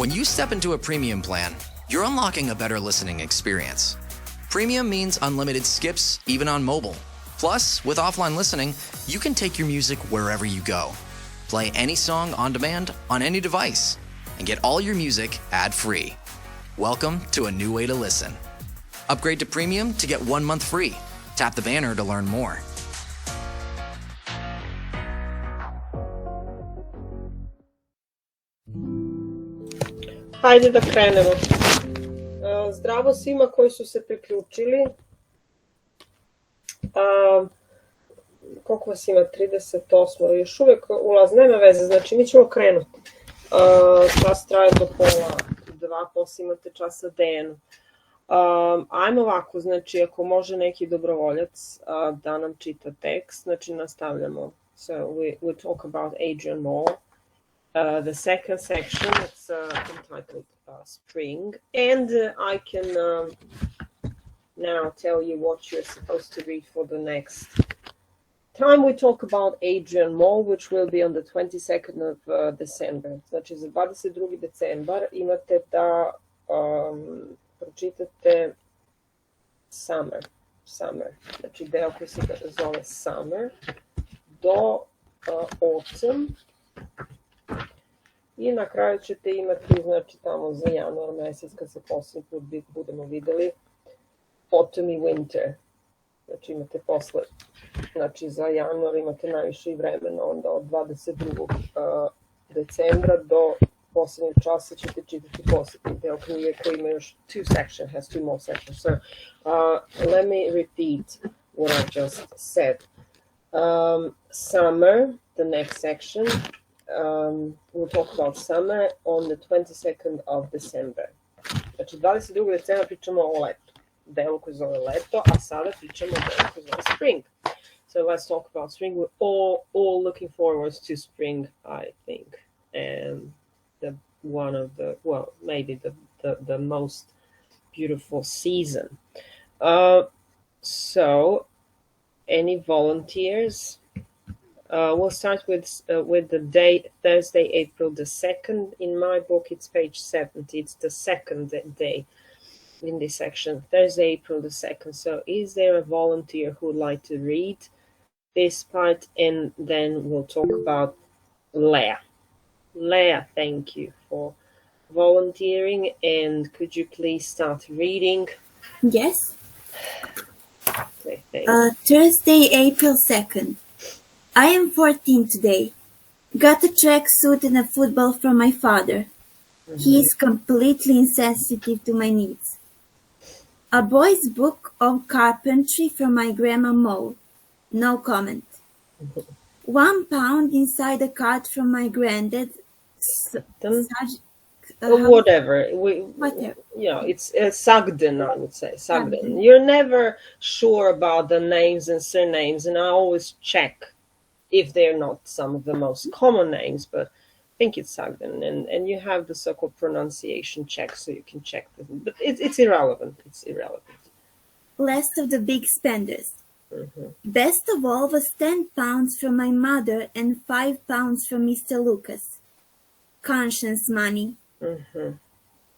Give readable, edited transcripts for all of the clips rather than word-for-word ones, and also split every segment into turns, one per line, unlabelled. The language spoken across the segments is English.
When you step into a premium plan, you're unlocking a better listening experience. Premium means unlimited skips, even on mobile. Plus, with offline listening, you can take your music wherever you go. Play any song on demand on any device, and get all your music ad-free. Welcome to a new way to listen. Upgrade to Premium to get 1 month free. Tap the banner to learn more.
Hajde da krenemo. Zdravo svima koji su se priključili. Koliko vas ima? 38. Još uvijek ulaz, nema veze, znači mi ćemo krenuti. Čas traje do pola 2, poslije imate časa denu. Ajmo ovako, znači ako može neki dobrovoljac da nam čita tekst, znači nastavljamo. So we talk about Adrian more. The second section, it's entitled Spring, and I can now tell you what you're supposed to read for the next time we talk about Adrian Mole, which will be on the 22nd of December. Znači za 22. decembar imate da pročitate Summer. Znači deo koji se zove Summer do Autumn. I na kraju ćete imati, znači tamo za januar mjesec kad se posljednji put budemo vidjeli, Autumn i Winter. Znači imate posle, znači za januar imate najviše vremena, onda od 22. Decembra do posljednjeg časa ćete čitati posljednji deo knjige koji ima još two more sections. So let me repeat what I just said. Summer, the next section. We'll talk about summer on the 22nd of December. Znači 22. decembra pričamo o letu, delu koji zove leto, a sada pričamo o delu koji zove spring. So let's talk about spring. We're all looking forward to spring, I think. And maybe the most beautiful season. So any volunteers? We'll start with the date, Thursday, April the 2nd. In my book, it's page 70. It's the second day in this section, Thursday, April the 2nd. So is there a volunteer who would like to read this part? And then we'll talk about Leah. Leah, thank you for volunteering. And could you please start reading?
Yes.
Okay, thank you.
Thursday, April 2nd. I am 14 today. Got a tracksuit and a football from my father. He is completely insensitive to my needs. A boy's book of carpentry from my grandma Mo. No comment. £1 inside a card from my granddad.
Whatever.
Whatever.
It's Sugden, I would say. Sugden. You're never sure about the names and surnames, and I always check if they're not some of the most common names, but I think it's Sugden, and you have the so-called pronunciation check, so you can check them. But it's irrelevant. It's irrelevant.
Last of the big spenders. Best of all was £10 from my mother and £5 from Mr. Lucas. Conscience money.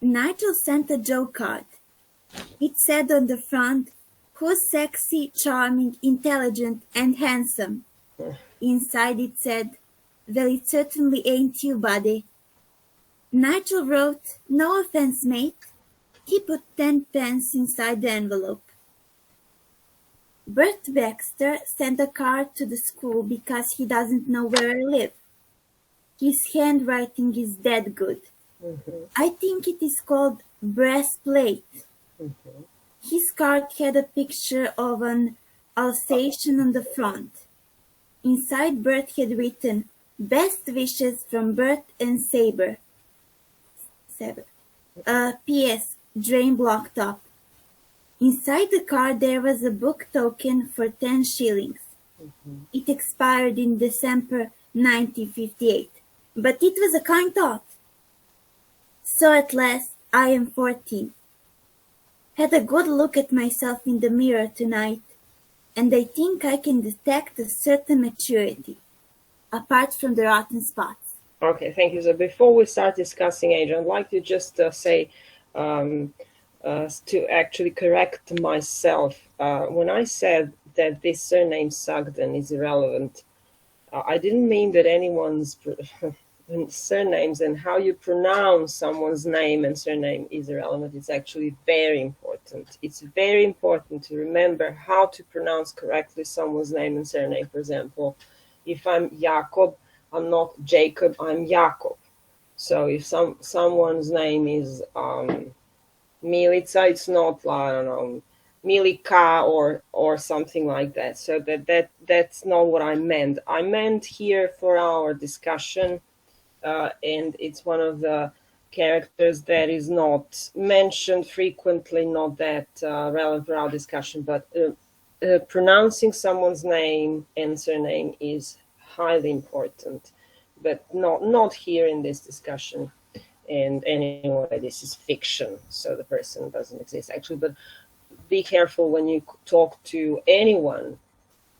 Nigel sent a joke card. It said on the front, "Who's sexy, charming, intelligent, and handsome?" Inside it said, "Well, it certainly ain't you, buddy." Nigel wrote, "No offense, mate." He put 10 pence inside the envelope. Bert Baxter sent a card to the school because he doesn't know where I live. His handwriting is dead good. I think it is called brass plate. His card had a picture of an Alsatian on the front. Inside, Bert had written, "Best wishes from Bert and Saber." P.S. Drain blocked up. Inside the card there was a book token for 10 shillings. It expired in December 1958, but it was a kind thought. So at last I am 14. Had a good look at myself in the mirror tonight, and I think I can detect a certain maturity, apart from the rotten spots.
Okay, thank you. So before we start discussing age, I'd like to just say to actually correct myself. When I said that this surname Sugden is irrelevant, I didn't mean that anyone's surnames and how you pronounce someone's name and surname is irrelevant. It's actually very important. It's very important to remember how to pronounce correctly someone's name and surname. For example, if I'm Jakob, I'm not Jacob, I'm Jakob. So if someone's name is Milica, it's not, I don't know, Milica or something like that. So that's not what I meant. I meant here for our discussion, and it's one of the characters that is not mentioned frequently, not that relevant for our discussion, but pronouncing someone's name and surname is highly important, but not here in this discussion. And anyway, this is fiction, so the person doesn't exist actually. But be careful when you talk to anyone,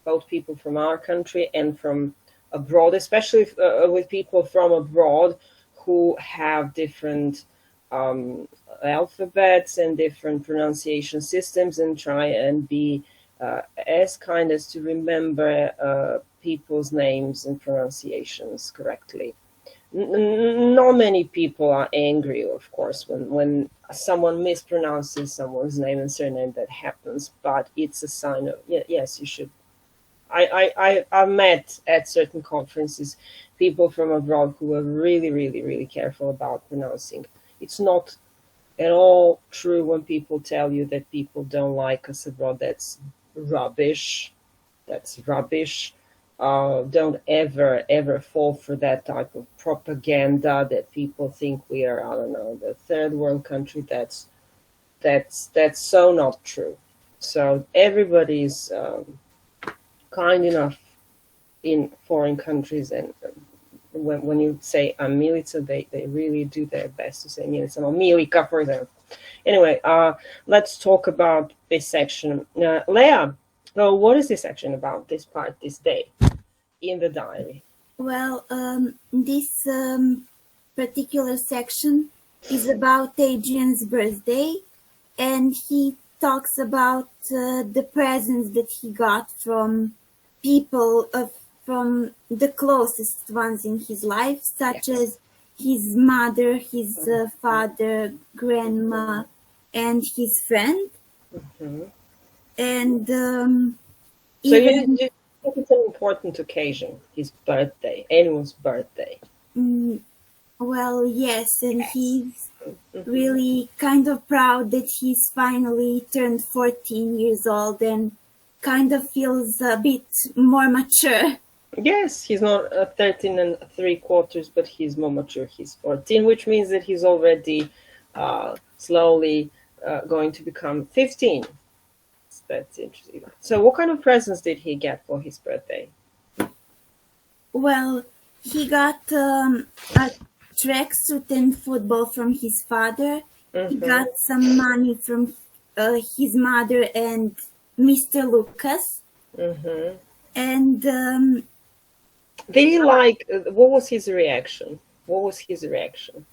both people from our country and from abroad, especially with people from abroad who have different alphabets and different pronunciation systems, and try and be as kind as to remember people's names and pronunciations correctly. Not many people are angry, of course, when someone mispronounces someone's name and surname. That happens, but it's a sign of, yes, you should. I've met at certain conferences people from abroad who are really, really, really careful about pronouncing. It's not at all true when people tell you that people don't like us abroad. That's rubbish. That's rubbish. Don't ever fall for that type of propaganda that people think we are, I don't know, the third world country. That's so not true. So everybody's kind enough in foreign countries, and when you say Milica, they really do their best to say Milica or Milica, for example. Anyway, let's talk about this section. Leah, what is this section about, this part, this day in the diary?
Well, this particular section is about Adrian's birthday, and he talks about the presents that he got from people, from the closest ones in his life, such as his mother, his father, grandma, and his friend.
Mm-hmm.
And
so you think it's an important occasion, his birthday, anyone's birthday?
Well, yes, and he's really kind of proud that he's finally turned 14 years old and kind of feels a bit more mature.
Yes, he's not 13 3/4, but he's more mature. He's 14, which means that he's already slowly going to become 15. That's interesting. So what kind of presents did he get for his birthday?
Well, he got a tracksuit and football from his father. Mm-hmm. He got some money from his mother and Mr. Lucas.
Mm-hmm.
And
did he like, what was his reaction? What was his reaction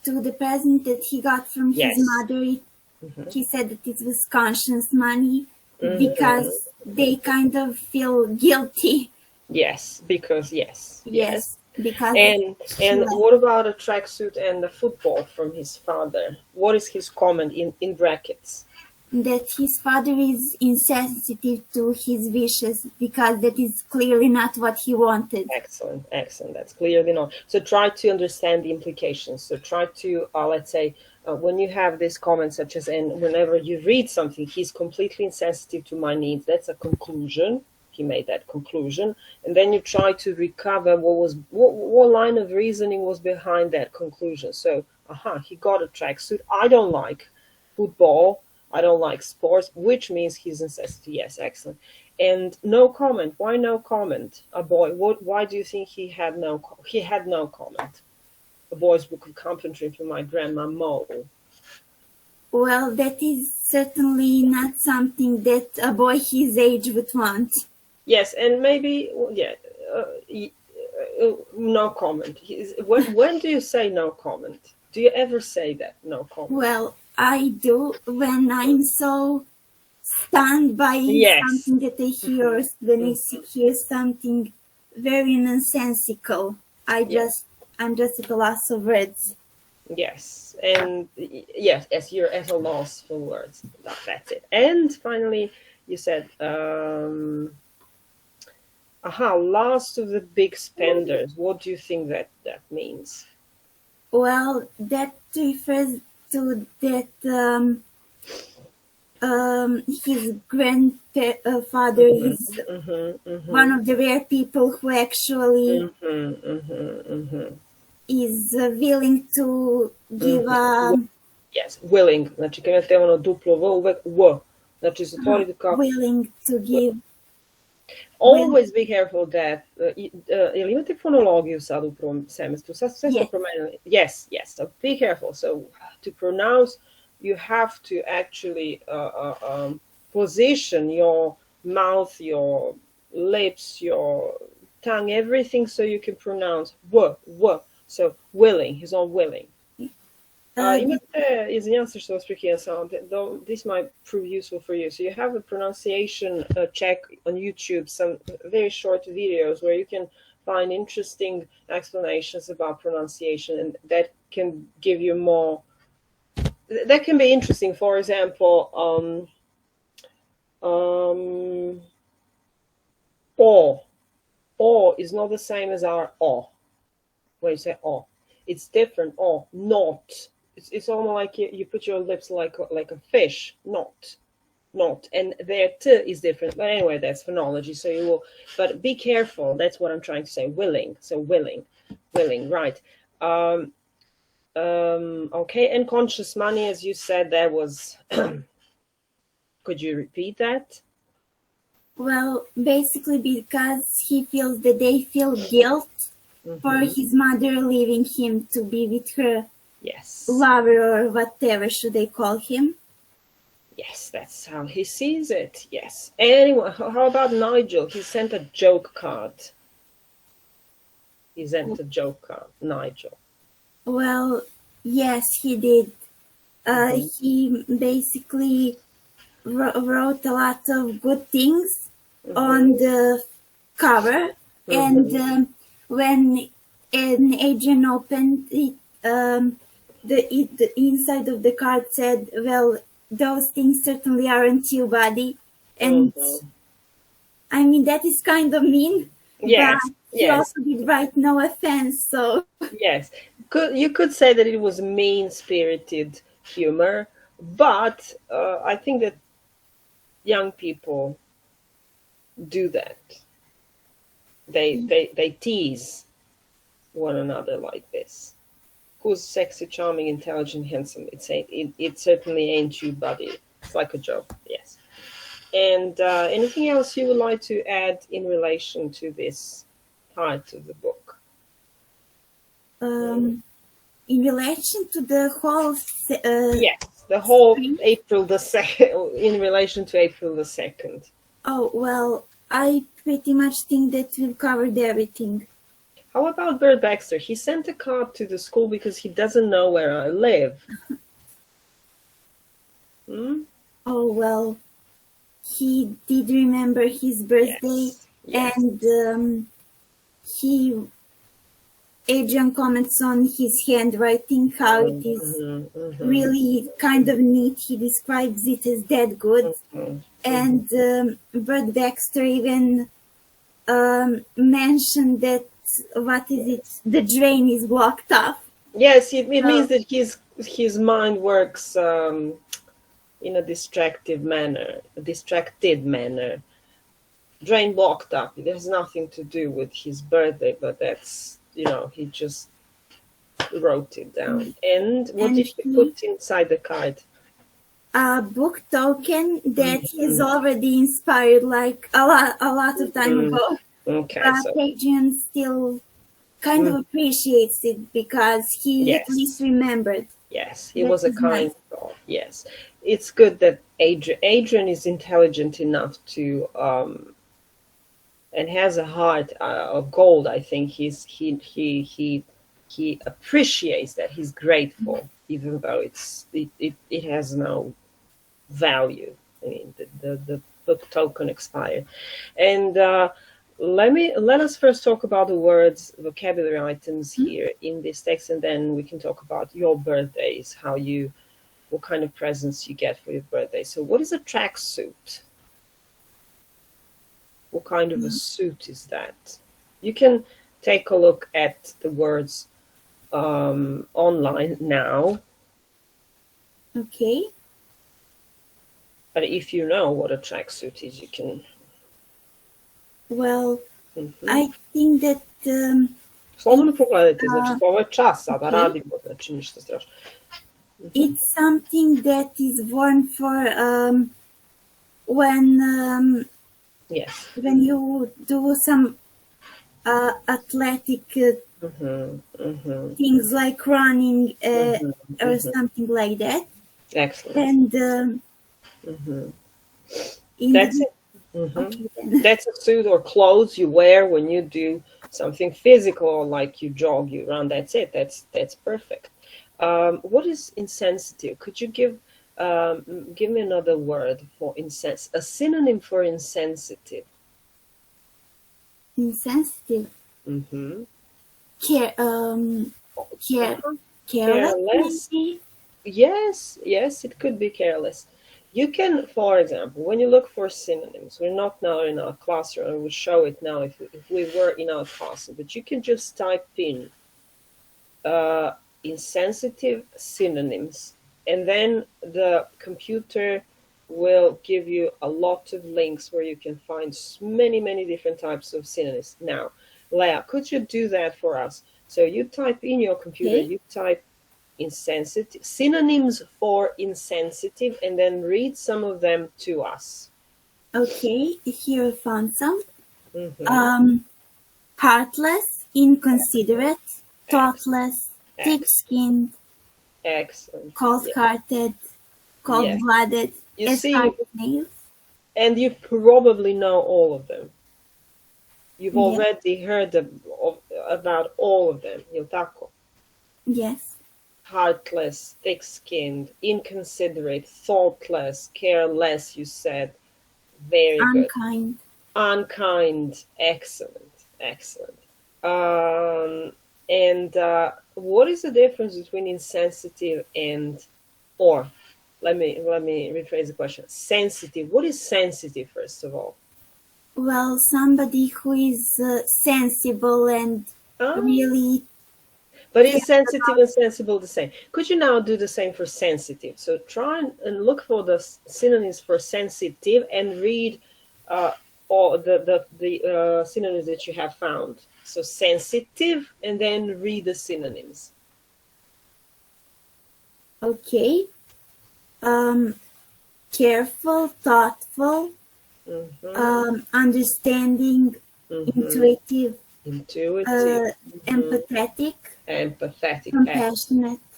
to the present that he got from his mother? He said that it was conscience money because they kind of feel guilty.
Yes, because yes.
Because
and what about a tracksuit and a football from his father? What is his comment in brackets?
That his father is insensitive to his wishes because that is clearly not what he wanted.
Excellent. That's clearly not. So try to understand the implications. So try to, let's say, when you have this comment such as, and whenever you read something, he's completely insensitive to my needs, that's a conclusion. He made that conclusion. And then you try to recover what line of reasoning was behind that conclusion. So, he got a tracksuit. I don't like football. I don't like sports, which means he's insensitive. Yes, excellent. And no comment. Why no comment? A boy. Why do you think he had no comment? A boy's book of carpentry from my grandma Mo.
Well, that is certainly not something that a boy his age would want.
Yes, and maybe no comment. When do you say no comment? Do you ever say that, no comment?
Well, I do when I'm so stunned by something that I hear, or when I hear something very nonsensical. I'm just at a loss of words.
Yes, and yes, as you're at a loss for words. That's it. And finally, you said, last of the big spenders. What do you think that means?
Well, that refers to that his grandfather is one of the rare people who actually is willing to give
Yes, willing. Znači, kad imate ono duplo V, uvek W. Znači, zatvorite kao...
willing to give.
Always be careful that... jel imate fonologiju sad u prvom semestru? Sad sve smo promenili. Yes. So be careful. So to pronounce, you have to actually position your mouth, your lips, your tongue, everything so you can pronounce W. So willing, he's on willing. Izvinjavam se što vas prekidam samo. This might prove useful for you. So you have a pronunciation check on YouTube, some very short videos where you can find interesting explanations about pronunciation, and that can give you more. That can be interesting. For example, O is not the same as our O. When you say "oh," it's different. "Oh, not." It's almost like you put your lips like a fish. Not, and their "t" is different. But anyway, that's phonology. So you will. But be careful. That's what I'm trying to say. Willing. So willing, right? Okay. And conscious money, as you said, that was. Could you repeat that?
Well, basically, because he feels that they feel guilt. For his mother leaving him to be with her lover, or whatever should they call him.
Yes, that's how he sees it. Yes. Anyway, how about Nigel? He sent a joke card. Nigel.
Well, yes, he did. He basically wrote a lot of good things on the cover, and when Adrian opened it, the inside of the card said, "Well, those things certainly aren't you, buddy." And I mean, that is kind of mean.
Yes.
But he also did write "no offense," so.
Yes, you could say that it was mean-spirited humor, but I think that young people do that. They tease one another like this. Who's sexy, charming, intelligent, handsome? It certainly ain't you, buddy. It's like a joke, yes. And anything else you would like to add in relation to this part of the book?
In relation to the whole...
yes, the whole April the 2nd, in relation to April the 2nd.
Oh, well, I pretty much think that we've covered everything.
How about Bert Baxter? He sent a card to the school because he doesn't know where I live.
Oh, well, he did remember his birthday, and Adrian comments on his handwriting, how it is really kind of neat. He describes it as that good. And Bert Baxter even mentioned that, the drain is blocked up.
Yes, it means that his mind works in a distracted manner. Drain blocked up. It has nothing to do with his birthday, but that's, he just wrote it down. And what did he put inside the card?
A book token that he's already inspired, like a lot of time ago.
Okay,
but Adrian still kind of appreciates it because he at least remembered.
Yes, he was a kind thought. Yes, it's good that Adrian is intelligent enough to and has a heart of gold, I think he appreciates that. He's grateful, even though it has no value. I mean, the book token expired. And let us first talk about the words, vocabulary items here in this text, and then we can talk about your birthdays, what kind of presents you get for your birthday. So what is a tracksuit? What kind of a suit is that? You can take a look at the words online now.
Okay.
But if you know what a tracksuit is, you can...
Well, I think that...
Slobodno pogledajte, znači ovo je čas sada, radimo, znači ništa strašno.
It's something that is worn for when you do some athletic things like running or something like that.
Excellent.
And
that's it. That's a suit or clothes you wear when you do something physical, like you jog, you run. That's it. That's perfect. What is insensitive? Could you give me another word for insensitive? A synonym for insensitive.
Insensitive.
Careless. Yes, it could be careless. You can, for example, when you look for synonyms, we're not now in our classroom, and we'll show it now if we were in our class, but you can just type in insensitive synonyms, and then the computer will give you a lot of links where you can find many different types of synonyms. Now, Leah, could you do that for us? So you type in your computer, you type insensitive, synonyms for insensitive, and then read some of them to us.
Okay, here I found some. Heartless, inconsiderate, thoughtless, thick-skinned,
excellent,
cold-hearted, cold-blooded, nails.
And you probably know all of them. You've already heard about all of them.
Yes.
Heartless, thick-skinned, inconsiderate, thoughtless, careless, you said. Very good. Unkind. Excellent. And what is the difference between insensitive and, or let me rephrase the question. Sensitive. What is sensitive, first of all?
Well, somebody who is sensible and really...
But is sensitive and sensible the same? Could you now do the same for sensitive? So try and look for the synonyms for sensitive and read all the synonyms that you have found. So sensitive, and then read the synonyms.
Okay. Careful, thoughtful, understanding, intuitive, empathetic,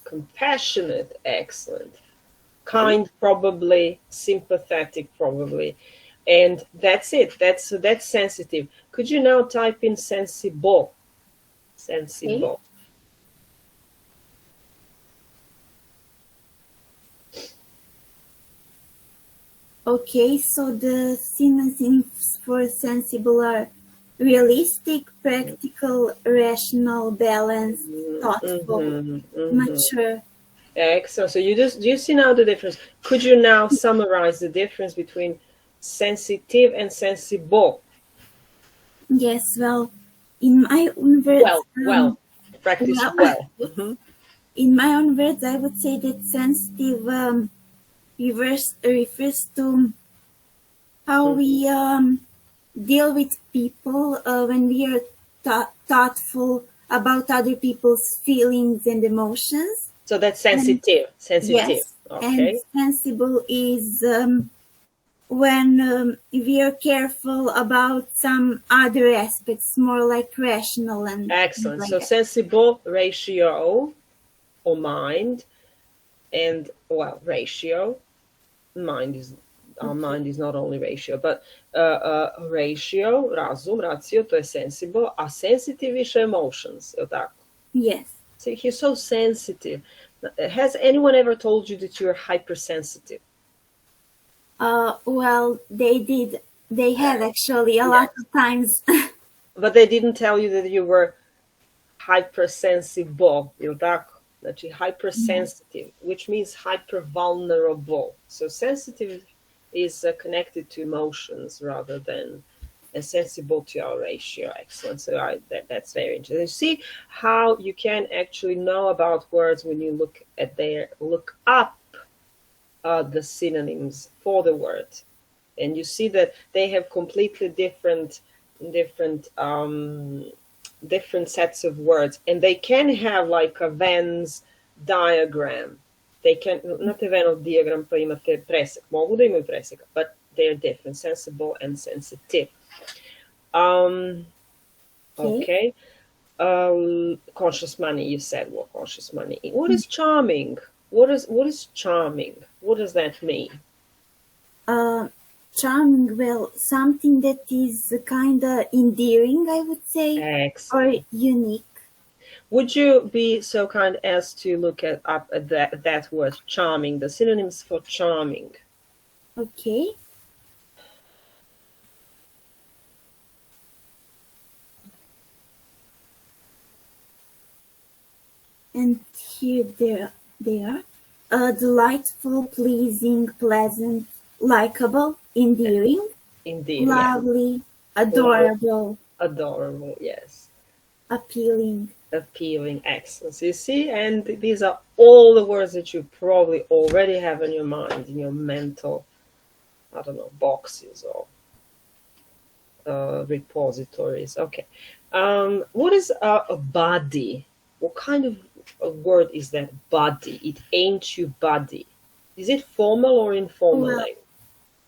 compassionate, excellent, kind, probably, sympathetic, probably, and that's it. That's sensitive. Could you now type in sensible? Sensible.
Okay, so the synonyms for sensible are realistic, practical, rational, balanced, thoughtful, mature.
Excellent. So you see now the difference. Could you now summarize the difference between sensitive and sensible?
Yes, well, in my own words...
practice
In my own words, I would say that sensitive refers to how we deal with people when we are thoughtful about other people's feelings and emotions.
So that's sensitive.
Yes.
Okay.
And sensible is when we are careful about some other aspects, more like rational and...
Excellent.
Like
so
that.
Sensible, ratio, or mind, and ratio. Mind is our mind is not only ratio, but ratio, razum, ratio, to je sensible, a sensitive više emotions, je li tako?
Yes.
See, he's so sensitive. Has anyone ever told you that you're hypersensitive?
Well, they did. They have actually a lot of times.
But they didn't tell you that you were hypersensible, je li tako? Znači, hypersensitive, which means hypervulnerable. So sensitive is connected to emotions rather than sensible to our ratio. Excellent. So that's very interesting. You see how you can actually know about words when you look up the synonyms for the word, and you see that they have completely different sets of words, and they can have like a Venn diagram. They can not a Venn diagram, pa imate presek. Mogu da imaju presek, but they're different, sensible and sensitive. Okay. Conscious money, you said. Well, conscious money. What is charming? What is charming? What does that mean?
Charming, well, something that is kind of endearing, I would say.
Excellent.
Or unique.
Would you be so kind as to look up at that word, charming, the synonyms for charming?
Okay. And here they are. Delightful, pleasing, pleasant, likable, endearing, lovely, adorable.
Adorable, yes.
Appealing.
Appealing, excellent. So you see, and these are all the words that you probably already have in your mind, in your mental, I don't know, boxes or repositories. Okay. What is a body? What kind of a word is that, body? It ain't you body. Is it formal or informal?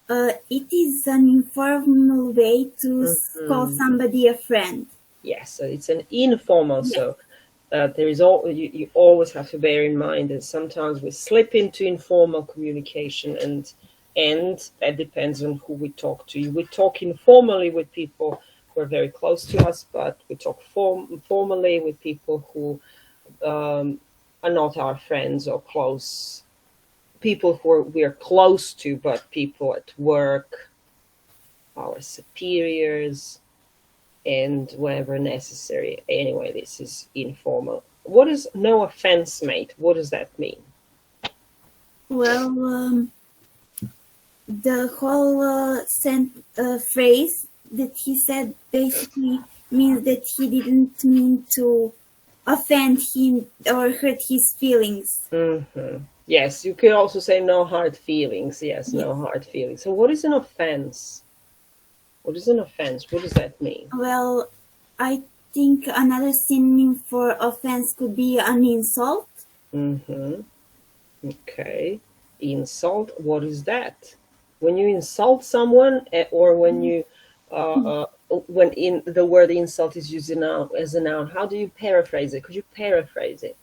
It is an informal way to call somebody a friend.
Yes, so it's an informal. Yes. So there is you always have to bear in mind that sometimes we slip into informal communication, and that depends on who we talk to. We talk informally with people who are very close to us, but we talk formally with people who are not our friends or close people who we are close to, but people at work, our superiors, and whenever necessary. Anyway, this is informal. What is no offense, mate? What does that mean?
Well, the whole phrase that he said basically means that he didn't mean to offend him or hurt his feelings.
Mm-hmm. Yes, you could also say no hard feelings. Yes, no hard feelings. So what is an offense? What is an offense? What does that mean?
Well, I think another synonym for offense could be an insult.
Mm-hmm. Okay. Insult, what is that? When you insult someone, or when you when in the word insult is used as a noun, how do you paraphrase it? Could you paraphrase it?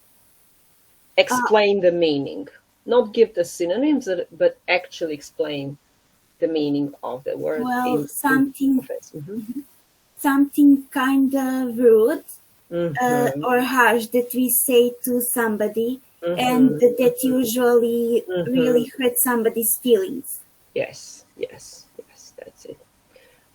Explain the meaning. Not give the synonyms, but actually explain the meaning of the word.
Well, something kind of rude or harsh that we say to somebody, and that usually really hurts somebody's feelings.
Yes, that's it.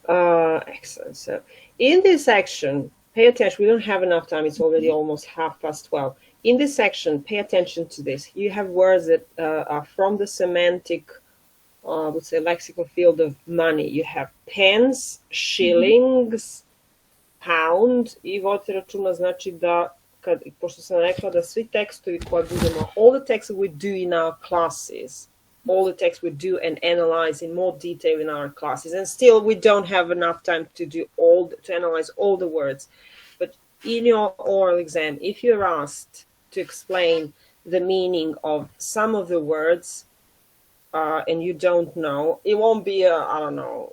Excellent. So in this section, pay attention. We don't have enough time. It's already almost 12:30. In this section, pay attention to this. You have words that are from the semantic, I would say, lexical field of money. You have pence, shillings, pound, i vodite računa, znači da, pošto sam rekla da svi tekstovi koje budemo, all the texts we do in our classes, all the texts we do and analyze in more detail in our classes, and still we don't have enough time to analyze all the words. But in your oral exam, if you're asked to explain the meaning of some of the words, and you don't know, it won't be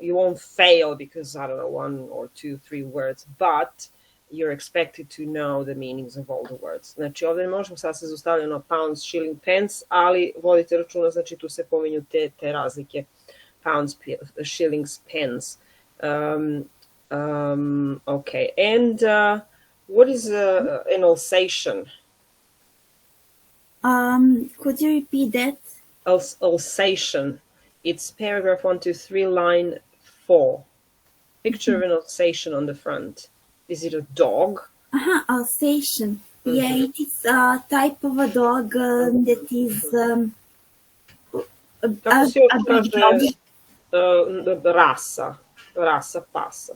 you won't fail because, 1 or 2, 3 words, but you're expected to know the meanings of all the words. Znači, ovdje ne možemo sad se zaustavljati pounds, shilling, pence, ali vodite računa, znači tu se pominju te razlike. pounds, shillings, pence. Okay, and what is an Alsatian?
Could you repeat that?
Alsatian. It's paragraph 1, 2, 3, line 4. Picture of an Alsatian on the front. Is it a dog?
Alsatian. Yeah, it is a type of a dog that is a big dog.
Rasa pasa.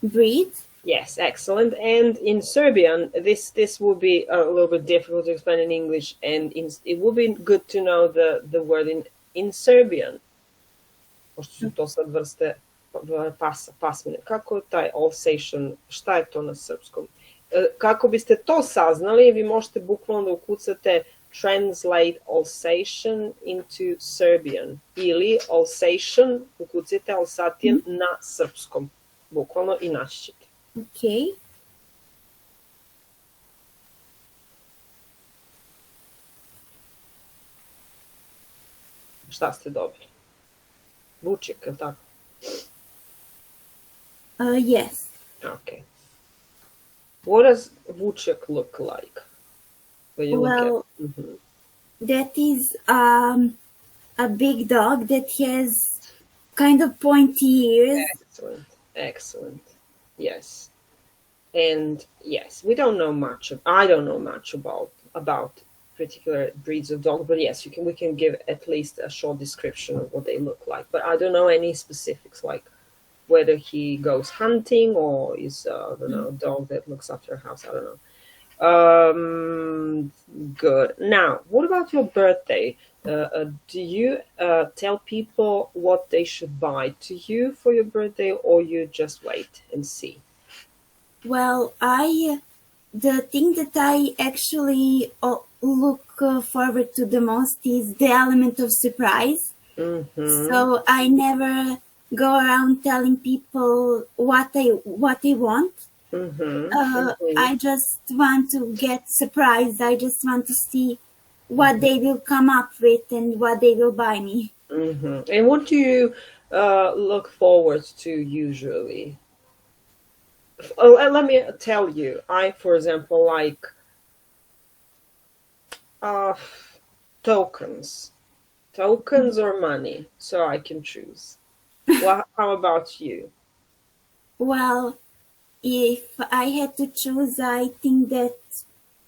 Breed.
Yes, excellent. And in Serbian, this will be a little bit difficult to explain in English, and it would be good to know the word in Serbian. Pošto su to sad vrste pasmine. Kako taj Alsatian, šta je to na srpskom? Kako biste to saznali, vi možete bukvalno da ukucate translate Alsatian into Serbian ili Alsatian, ukucite Alsatian na srpskom. Bukvalno i naći ćete.
Okay.
Šta ste dobili? Vučik, je li tako?
Yes.
Okay. What does Vučik look like? When you
Well,
look at...
that is a big dog that has kind of pointy ears.
Excellent. Excellent. Yes. And yes, we don't know much. I don't know much about particular breeds of dog, but yes, we can give at least a short description of what they look like. But I don't know any specifics, like whether he goes hunting or is a dog that looks after a house. I don't know. Good. Now, what about your birthday? Do you tell people what they should buy to you for your birthday, or you just wait and see?
Well, the thing that I actually look forward to the most is the element of surprise. So I never go around telling people what I want. I just want to get surprised. I just want to see what they will come up with and what they will buy me.
And what do you look forward to usually? Let me tell you, I, for example, like tokens or money, so I can choose. Well, how about you?
Well, if I had to choose, I think that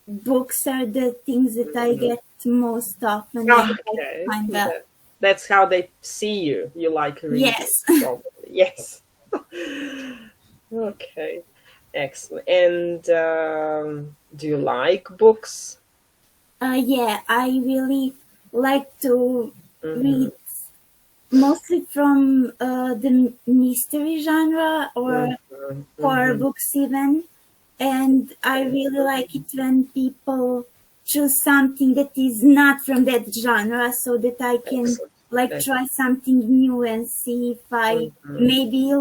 books are the things that I get most often.
Okay. That's how they see you. You like reading.
Yes.
Yes. Okay. Excellent. And do you like books?
Yeah, I really like to read mostly from the mystery genre or horror books even. And I really like it when people choose something that is not from that genre, so that I can try something new and see if I maybe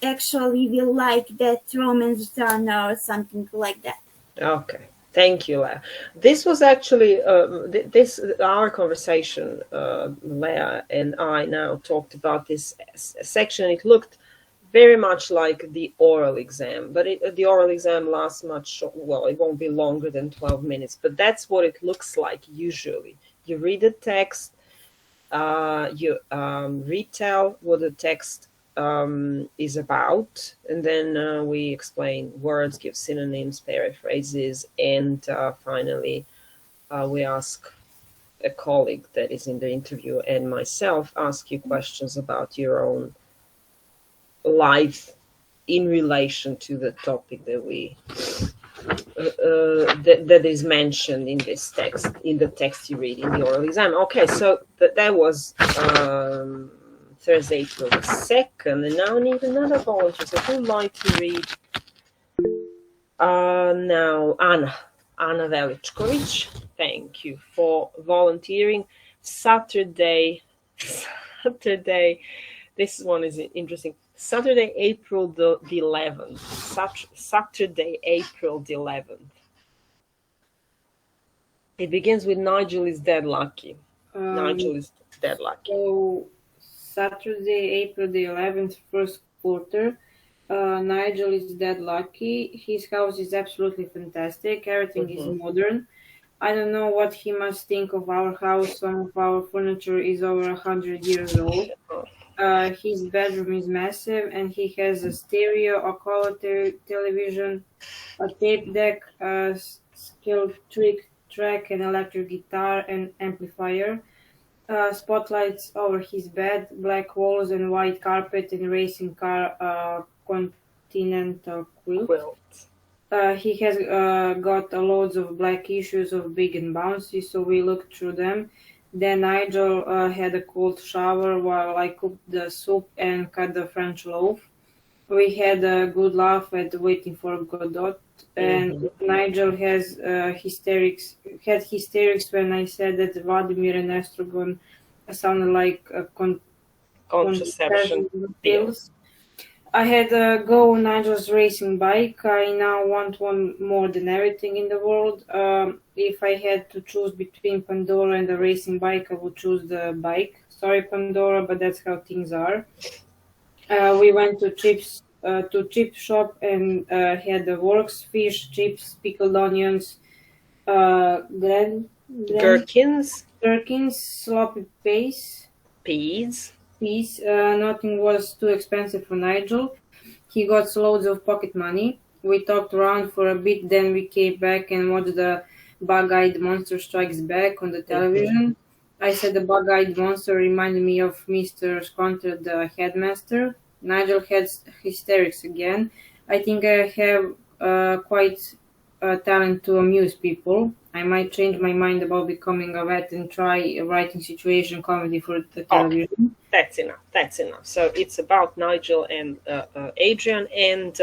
actually will like that romance genre or something like that.
Okay. Thank you, Leah. This was actually our conversation. Leah and I now talked about this section. It looked very much like the oral exam, but the oral exam lasts well, it won't be longer than 12 minutes, but that's what it looks like usually. You read the text, you retell what the text is about, and then we explain words, give synonyms, paraphrases, and finally we ask a colleague that is in the interview and myself ask you questions about your own life in relation to the topic that we that is mentioned in this text, in the text you read in the oral exam. Okay, so that was Thursday, April 2nd, and now I need another volunteer. So who would like to read? Now Anna Veličković. Thank you for volunteering. Saturday. This one is interesting. Saturday, April the 11th. Saturday, April the 11th. It begins with Nigel is dead lucky. Nigel is dead lucky?
So Saturday, April the 11th, first quarter. Nigel is dead lucky. His house is absolutely fantastic. Everything is modern. I don't know what he must think of our house. Some of our furniture is over 100 years old. His bedroom is massive, and he has a stereo, a color television, a tape deck, a skill trick track, an electric guitar, and amplifier. Spotlights over his bed, black walls and white carpet, and racing car continental quilt. He has got loads of black issues of Big and Bouncy, so we looked through them. Then Nigel had a cold shower while I cooked the soup and cut the French loaf. We had a good laugh at waiting for Godot, and Nigel has hysterics when I said that Vladimir and Estrogen sounded like
Contraception
pills. I had a go on Nigel's racing bike. I now want one more than everything in the world. If I had to choose between Pandora and the racing bike, I would choose the bike. Sorry, Pandora, but that's how things are. We went to chip shop and had the works, fish, chips, pickled onions,
gherkins,
sloppy peas. Nothing was too expensive for Nigel. He got loads of pocket money. We talked around for a bit, then we came back and watched the Bug-Eyed Monster Strikes Back on the television. I said the Bug-Eyed Monster reminded me of Mr. Squanter, the headmaster. Nigel had hysterics again. I think I have quite a talent to amuse people. I might change my mind about becoming a vet and try writing situation comedy for the television.
That's enough. So it's about Nigel and Adrian, and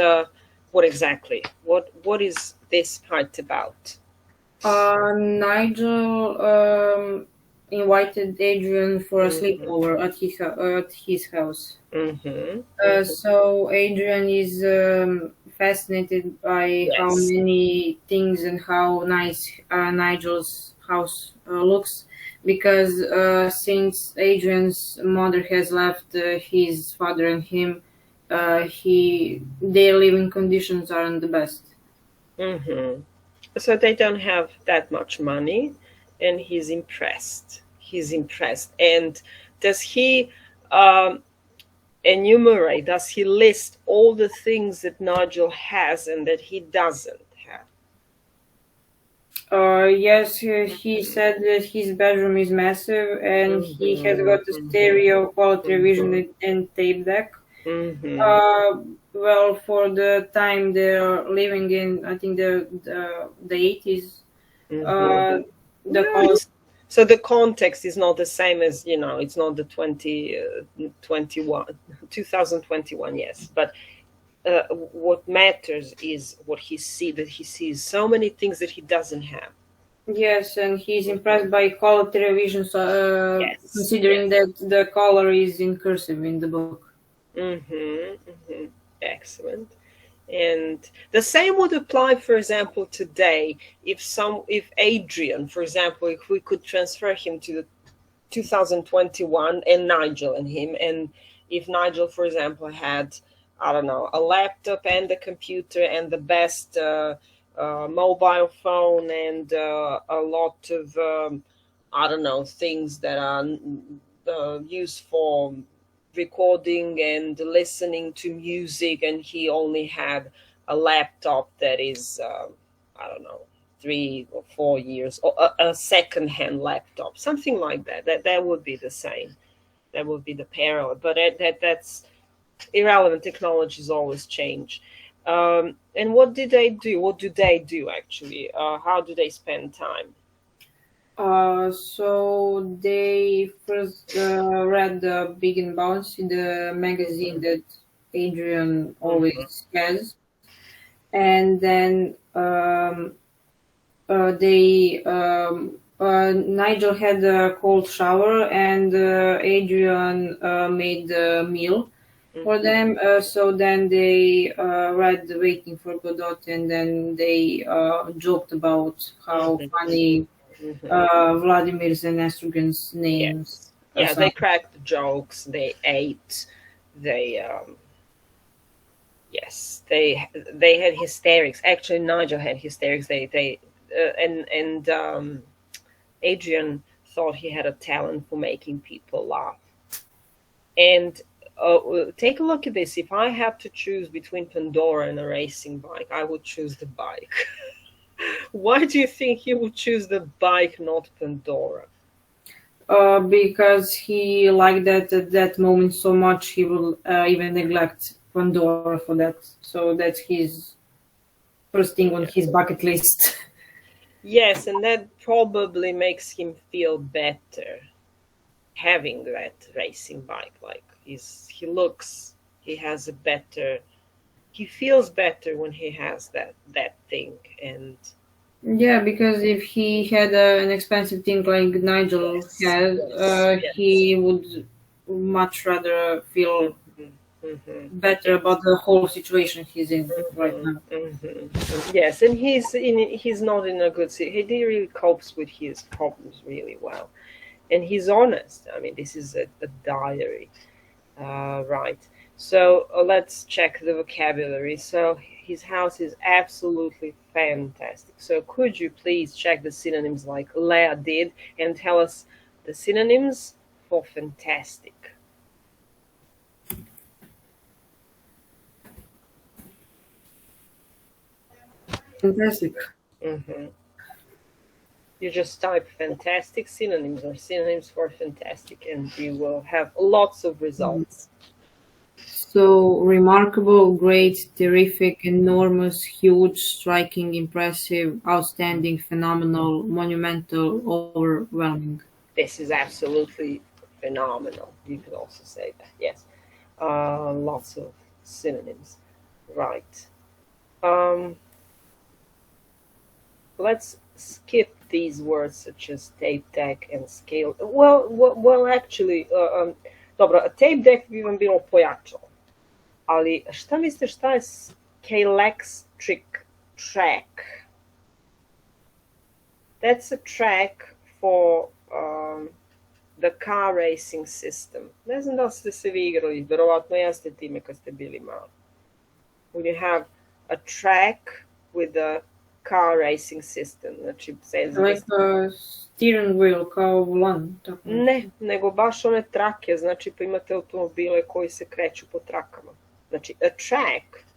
what exactly? What is this part about?
Nigel invited Adrian for a sleepover at his house. So Adrian is fascinated by how many things and how nice Nigel's house looks, because since Adrian's mother has left his father and him, their living conditions aren't the best.
So they don't have that much money, and he's impressed. And does he enumerate, does he list all the things that Nigel has and that he doesn't have?
Yes, he said that his bedroom is massive, and he has got a stereo, color television, and tape deck. Well, for the time they're living in, I think the 80s,
so the context is not the same as, it's not the 2021, yes, but what matters is what he sees so many things that he doesn't have.
Yes, and he's impressed by color television, considering that the color is in cursive in the book.
Excellent. And the same would apply, for example, today. If Adrian, for example, if we could transfer him to the 2021, and Nigel and him, and if Nigel, for example, had, I don't know, a laptop and a computer and the best mobile phone and a lot of, I don't know, things that are used for recording and listening to music, and he only had a laptop that is, I don't know, 3 or 4 years, or a second-hand laptop, something like that. That would be the same. That would be the parallel. But that's irrelevant. Technologies always change. And what did they do? What do they do, actually? How do they spend time?
So they first read the Big and Bouncy, the magazine that Adrian always has, and then Nigel had a cold shower, and Adrian made a meal for them. So then they read Waiting for Godot, and then they joked about how funny Vladimir's and Estrogen's names
Yeah, they cracked jokes. They ate. They yes, they had hysterics. Actually, Nigel had hysterics. And Adrian thought he had a talent for making people laugh. And take a look at this. If I have to choose between Pandora and a racing bike, I would choose the bike. Why do you think he would choose the bike, not Pandora?
Because he liked that at that moment so much, he will even neglect Pandora for that. So that's his first thing on his bucket list.
Yes, and that probably makes him feel better having that racing bike. Like he feels better when he has that thing. And
yeah, because if he had an expensive thing like Nigel has, he would much rather feel better about the whole situation he's in right now.
Yes, and he's not in a good situation. He really copes with his problems really well, and he's honest. I mean, this is a diary, right? So let's check the vocabulary. So his house is absolutely fantastic. So could you please check the synonyms like Leah did and tell us the synonyms for fantastic?
Fantastic.
You just type fantastic synonyms or synonyms for fantastic, and you will have lots of results.
So remarkable, great, terrific, enormous, huge, striking, impressive, outstanding, phenomenal, monumental, overwhelming.
This is absolutely phenomenal. You could also say that, yes. Lots of synonyms. Right. Let's skip these words such as tape deck and scale. Well, actually, dobro, tape deck bi vam bilo pojačalo. Ali šta mislite šta je scalextric track? That's a track for the car racing system. Ne znam da li ste se vi igrali, verovatno jeste time kad ste bili mali. When you have a track with a car racing system, znači
like a steering wheel kao volan.
Ne, nego baš one trake, znači pa imate automobile koji se kreću po trakama. Znači a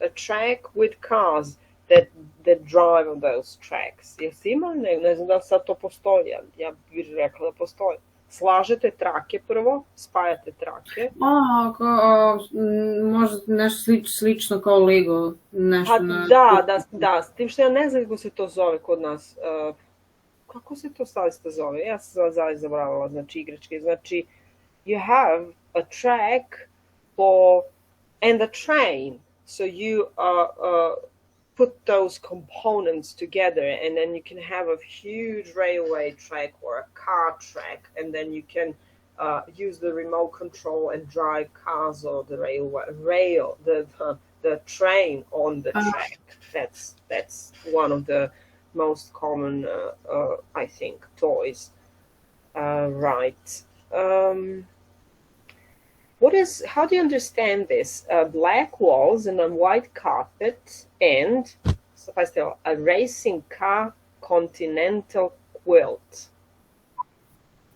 track with cars that drive on those tracks. Jesi imali? Ne znam da li sad to postoji, ja bih rekla da postoji. Slažete trake prvo, spajate trake.
Možda nešto slično kao Lego.
Da, s tim što ja ne znam kako se to zove kod nas. Kako se to zaista zove? Ja sam zaista zaboravila, znači igračke. Znači, you have a track and a train. So you put those components together, and then you can have a huge railway track or a car track, and then you can use the remote control and drive cars or the the train on the track. That's one of the most common, I think, toys. Right. How do you understand this? Black walls and a white carpet and a racing car continental quilt.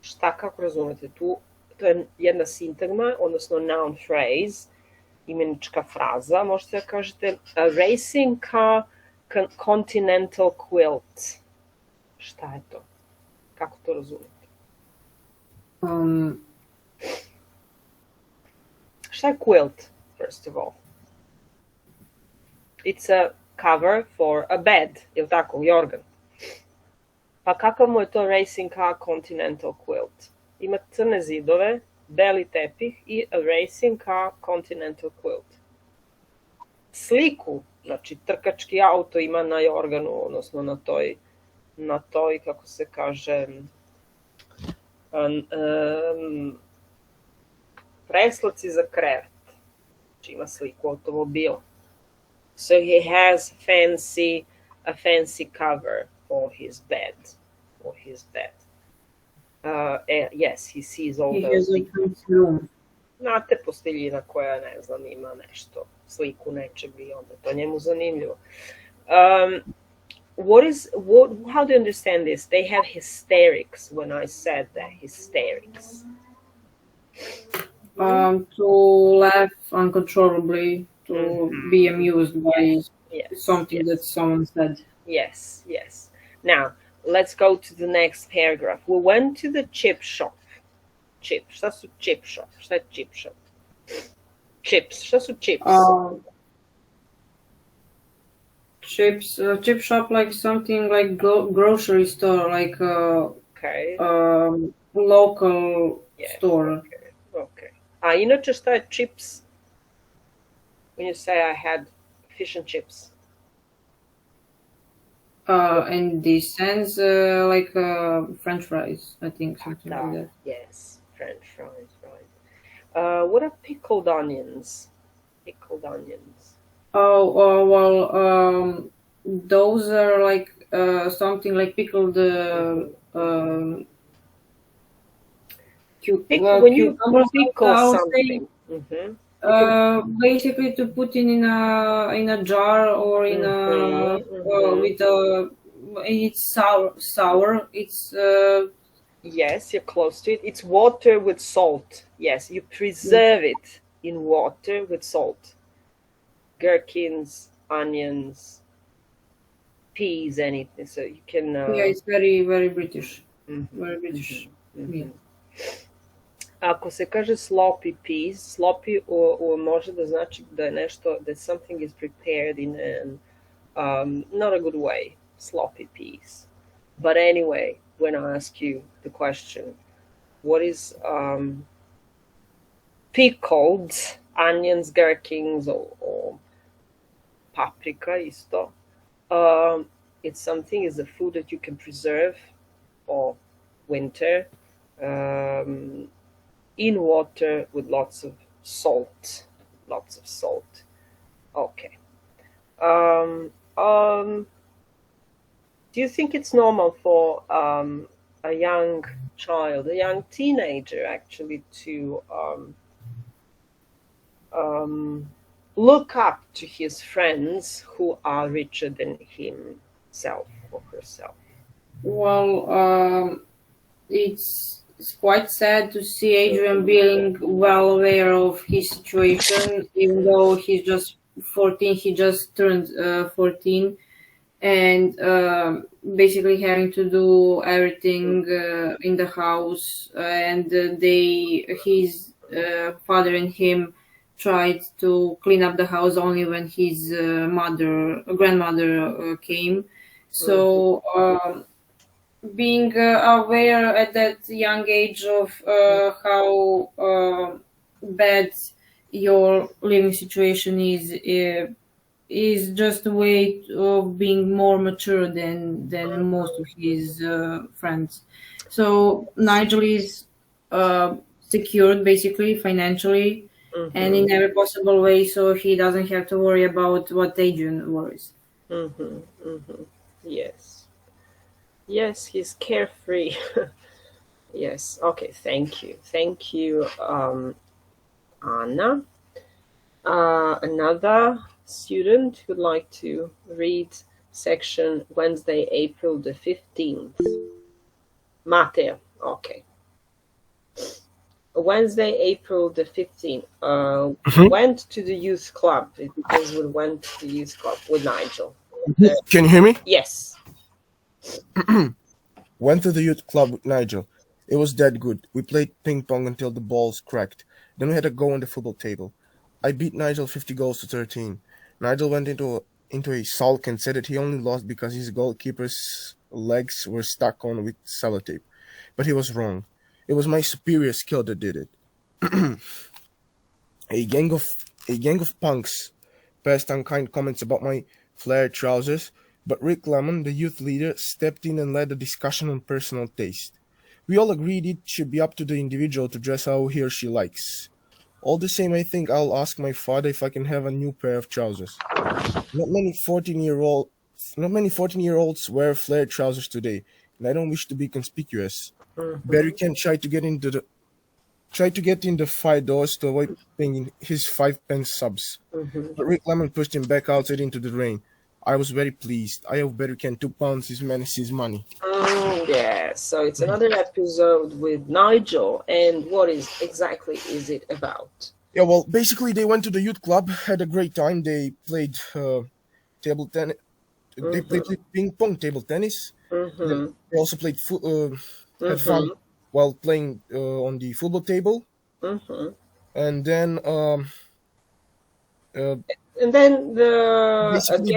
Šta, kako razumete tu? To je jedna sintagma, odnosno noun phrase, imenička fraza. Možete da kažete a racing car continental quilt. Šta je to? Kako to razumete? Šta je quilt, first of all? It's a cover for a bed, je li tako, Jorgan? Pa kakav mu je to racing car continental quilt? Ima crne zidove, beli tepih i a racing car continental quilt. Sliku, znači trkački auto ima na Jorganu, odnosno na toj, kako se kaže, preslaci za krevet. Znači ima sliku automobila. So he has a fancy cover for his bed. Yes, he sees all
He
those
has a
things.
fancy room.
Znate, posteljina koja, ne znam, ima nešto, sliku nečeg i onda to njemu zanimljivo. How do you understand this? They have hysterics when I said that, hysterics.
To laugh uncontrollably, to be amused by something that someone said.
Yes, yes. Now, let's go to the next paragraph. We went to the chip shop. Chips. Šta su chip shop? Šta je chip shop? Chips. Šta su chips?
Chips, chip shop, like something like grocery store, like local store.
Okay. A inače šta je chips? When you say I had fish and chips.
In this sense, like French fries, I think, something like that.
Yes, French fries, right. What are pickled onions? Pickled onions.
Those are like something like pickled.
When you pickle something.
Basically to put in a jar or in it's sour. It's
yes, you're close to it. It's water with salt. Yes, you preserve it in water with salt. Gherkins, onions, peas, anything. So you can.
It's very, very British. Very British. Yeah.
Ako se kaže sloppy peas, sloppy može da znači da je nešto, that something is prepared in not a good way, sloppy peas. But anyway, when I ask you the question, what is pickled onions, gherkins, or paprika isto? It's something, is a food that you can preserve for winter. In water with lots of salt. Okay. Do you think it's normal for a young child, a young teenager actually, to look up to his friends who are richer than himself or herself?
Well, it's quite sad to see Adrian being well aware of his situation, even though he's just 14. He just turned 14, and basically having to do everything in the house. And his father and him tried to clean up the house only when his grandmother came. So being aware at that young age of how bad your living situation is just a way of being more mature than most of his friends. So Nigel is secured basically financially and in every possible way, so he doesn't have to worry about what Adrian worries.
Yes, he's carefree. Yes. Okay. Thank you, Anna. Another student who'd like to read section Wednesday, April the 15th. Matteo. Okay. Wednesday, April the 15th. Went to the youth club because we went to the youth club with Nigel.
Can you hear me?
Yes.
Went to the youth club with Nigel. It was that good. We played ping pong until the balls cracked. Then we had a go on the football table. I beat Nigel 50 goals to 13. Nigel went into a sulk and said that he only lost because his goalkeeper's legs were stuck on with sellotape. But he was wrong. It was my superior skill that did it. A gang of punks passed unkind comments about my flared trousers, but Rick Lemon, the youth leader, stepped in and led a discussion on personal taste. We all agreed it should be up to the individual to dress how he or she likes. All the same, I think I'll ask my father if I can have a new pair of trousers. Not many 14-year-olds wear flared trousers today, and I don't wish to be conspicuous. Berry-Kent tried to get in the fight doors to avoid paying his 5 pence subs. But Rick Lemon pushed him back outside into the rain. I was very pleased. I owe Berry-Kent £2 his money.
Yeah, so it's another episode with Nigel, and what exactly is it about?
Yeah, well, basically they went to the youth club, had a great time. They played table tennis. They played ping pong, table tennis. They also played had fun while playing on the football table. And then basically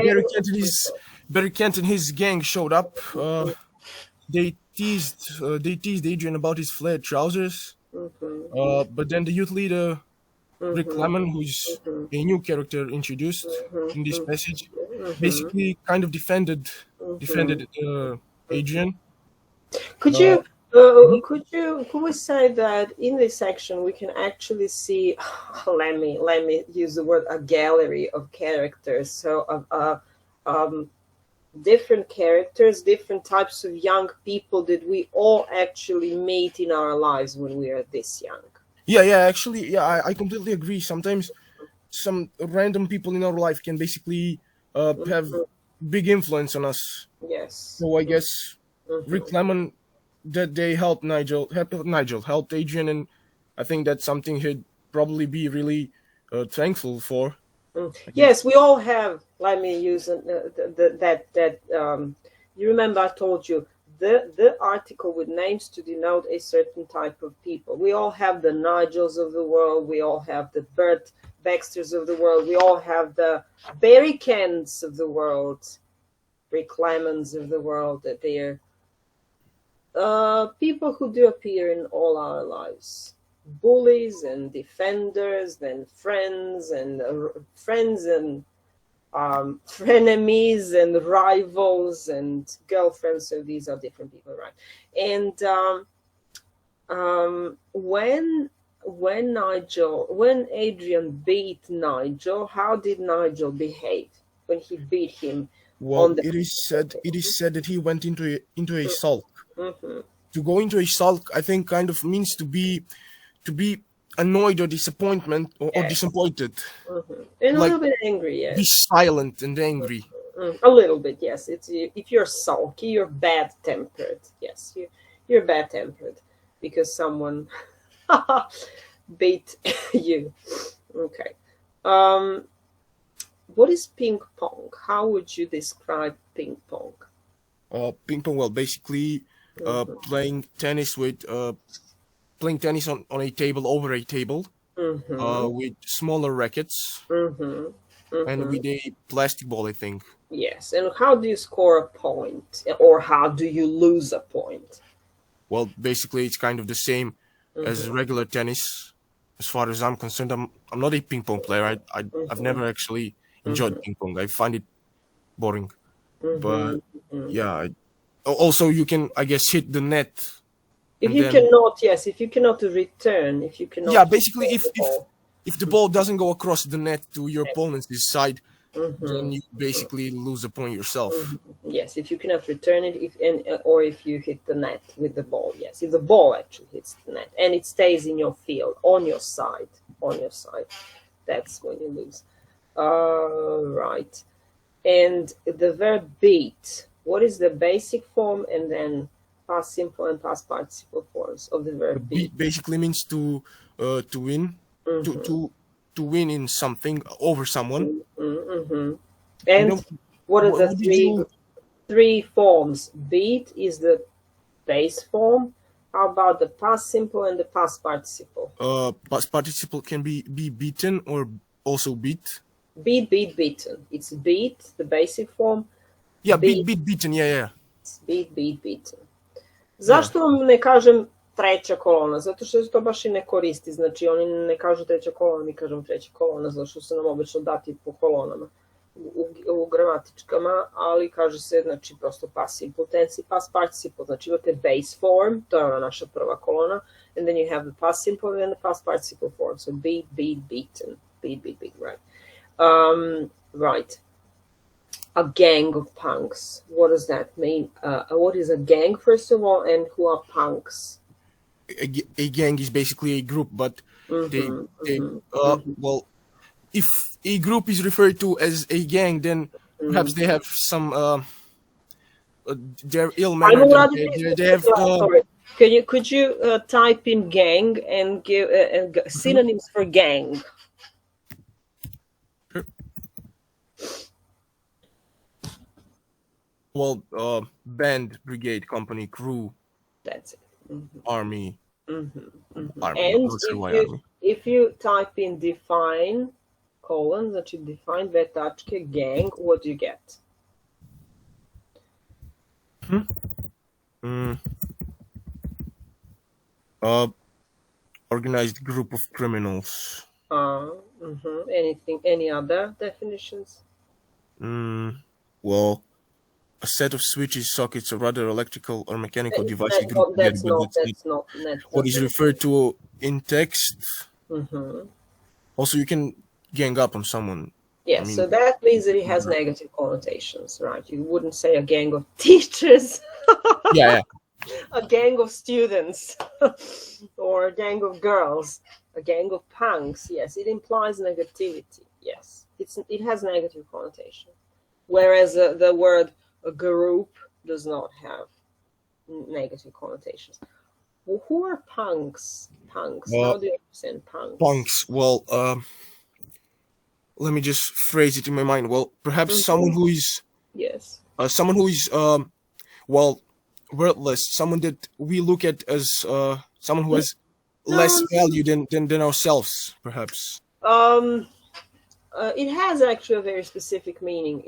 Berry-Kent and his gang showed up. They teased Adrian about his flared trousers. But then the youth leader, Rick Lemon, who's a new character introduced in this passage, basically kind of defended Adrian.
Could we say that in this section we can actually see, let me use the word, a gallery of characters, so different characters, different types of young people that we all actually meet in our lives when we are this young.
I completely agree. Sometimes some random people in our life can basically have big influence on us.
Yes.
So I guess Rick Lemon, that they helped Adrian, and I think that's something he'd probably be really thankful for.
Yes, we all have. Let me use that. You remember I told you the article with names to denote a certain type of people. We all have the Nigels of the world. We all have the Bert Baxters of the world. We all have the Berry-Kents of the world, Rick Lemons of the world. That they're people who do appear in all our lives. Bullies and defenders, then friends and frenemies and rivals and girlfriends. So these are different people, right? And when Adrian beat Nigel, how did Nigel behave when he beat him?
Well, it is said that he went into a sulk. To go into a sulk, I think, kind of means to be annoyed or disappointed.
And a little bit angry, yes.
Be silent and angry.
A little bit, yes. It's if you're sulky, you're bad-tempered. Yes, you're bad-tempered because someone beat you. Okay. What is ping pong? How would you describe ping pong?
Ping pong, well, basically playing tennis on a table, over a table, with smaller rackets, and with a plastic ball, I think.
Yes, and how do you score a point, or how do you lose a point?
Well, basically, it's kind of the same as regular tennis. As far as I'm concerned, I'm not a ping pong player. I've never actually enjoyed ping pong. I find it boring. But yeah, also you can, I guess, hit the net.
If you cannot return,
yeah, basically, if the ball doesn't go across the net to your opponent's side, then you basically lose a point yourself.
Yes, if you cannot return it, or if you hit the net with the ball. Yes, if the ball actually hits the net and it stays in your field, on your side, that's when you lose. Right. And the verb beat. What is the basic form, and then past simple and past participle forms of the verb beat?
Basically means to win, to win in something over someone.
And what are the three forms? Beat is the base form. How about the past simple and the past participle?
Past participle can be beaten or also beat.
Beat, beaten. It's beat, the basic form.
Yeah, beat, beaten, yeah.
Beat, beaten. Zašto vam ne kažem treća kolona? Zato što se to baš i ne koristi. Znači, oni ne kažu treća kolona, mi kažemo treća kolona, zato što se nam obično dati po kolonama u gramatičkama, ali kaže se, znači, prosto past simple tense i past participle. Znači, imate base form, to je ona naša prva kolona, and then you have the past simple and the past participle form. So beat, beaten. Beat, right. Right. a gang of punks. What does that mean? What is a gang, first of all, and who are punks?
A gang is basically a group, but well, if a group is referred to as a gang, then perhaps they have some they're ill-mannered. They have
sorry. Could you type in gang and give synonyms for gang?
Well, band, brigade, company, crew.
That's it.
Army. Army.
And
Army.
if you type in define colon, znači define vetačke gang, what do you get?
Organized group of criminals.
Anything? Any other definitions?
Well, a set of switches, sockets, or rather electrical or mechanical devices.
That's not
what is referred to in text. Also, you can gang up on someone.
Yeah, so that means that it has negative connotations, right? You wouldn't say a gang of teachers.
Yeah.
A gang of students or a gang of girls, a gang of punks. Yes, it implies negativity. Yes, it has negative connotation. Whereas the word a group does not have negative connotations. Well, who are punks? Punks. How do you understand punks?
Punks. Well, let me just phrase it in my mind. Well, perhaps someone who is well, worthless. Someone that we look at as someone who has less value than ourselves, perhaps.
It has actually a very specific meaning.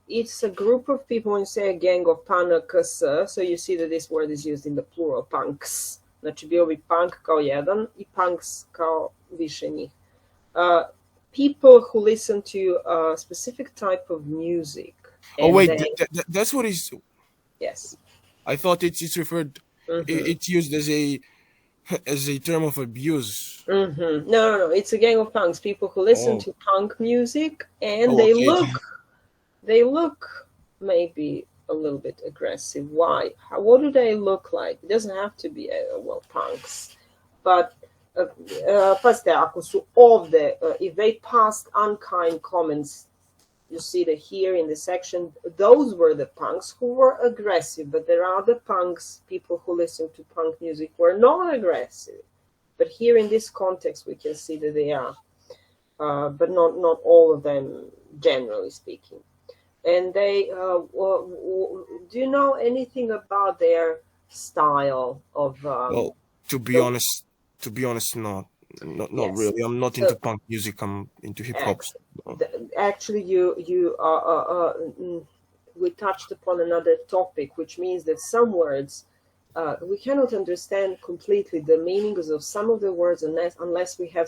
It's a group of people. When you say a gang of punks, so you see that this word is used in the plural, punks. Znači bio bi punk kao jedan I punks kao više njih. People who listen to a specific type of music.
Oh wait, that's what is.
Yes.
I thought it's referred. It's used as a term of abuse.
No. It's a gang of punks. People who listen to punk music, and they look maybe a little bit aggressive. Why? What do they look like? It doesn't have to be punks, but pazite, ako su ovde, if they passed unkind comments, you see that here in the section, those were the punks who were aggressive, but there are the punks, people who listen to punk music, were not aggressive. But here in this context, we can see that they are, but not all of them, generally speaking. And they, do you know anything about their style of?
Well, to be honest, not really. I'm not into punk music. I'm into hip hop.
Actually, we touched upon another topic, which means that some words we cannot understand completely the meanings of some of the words unless we have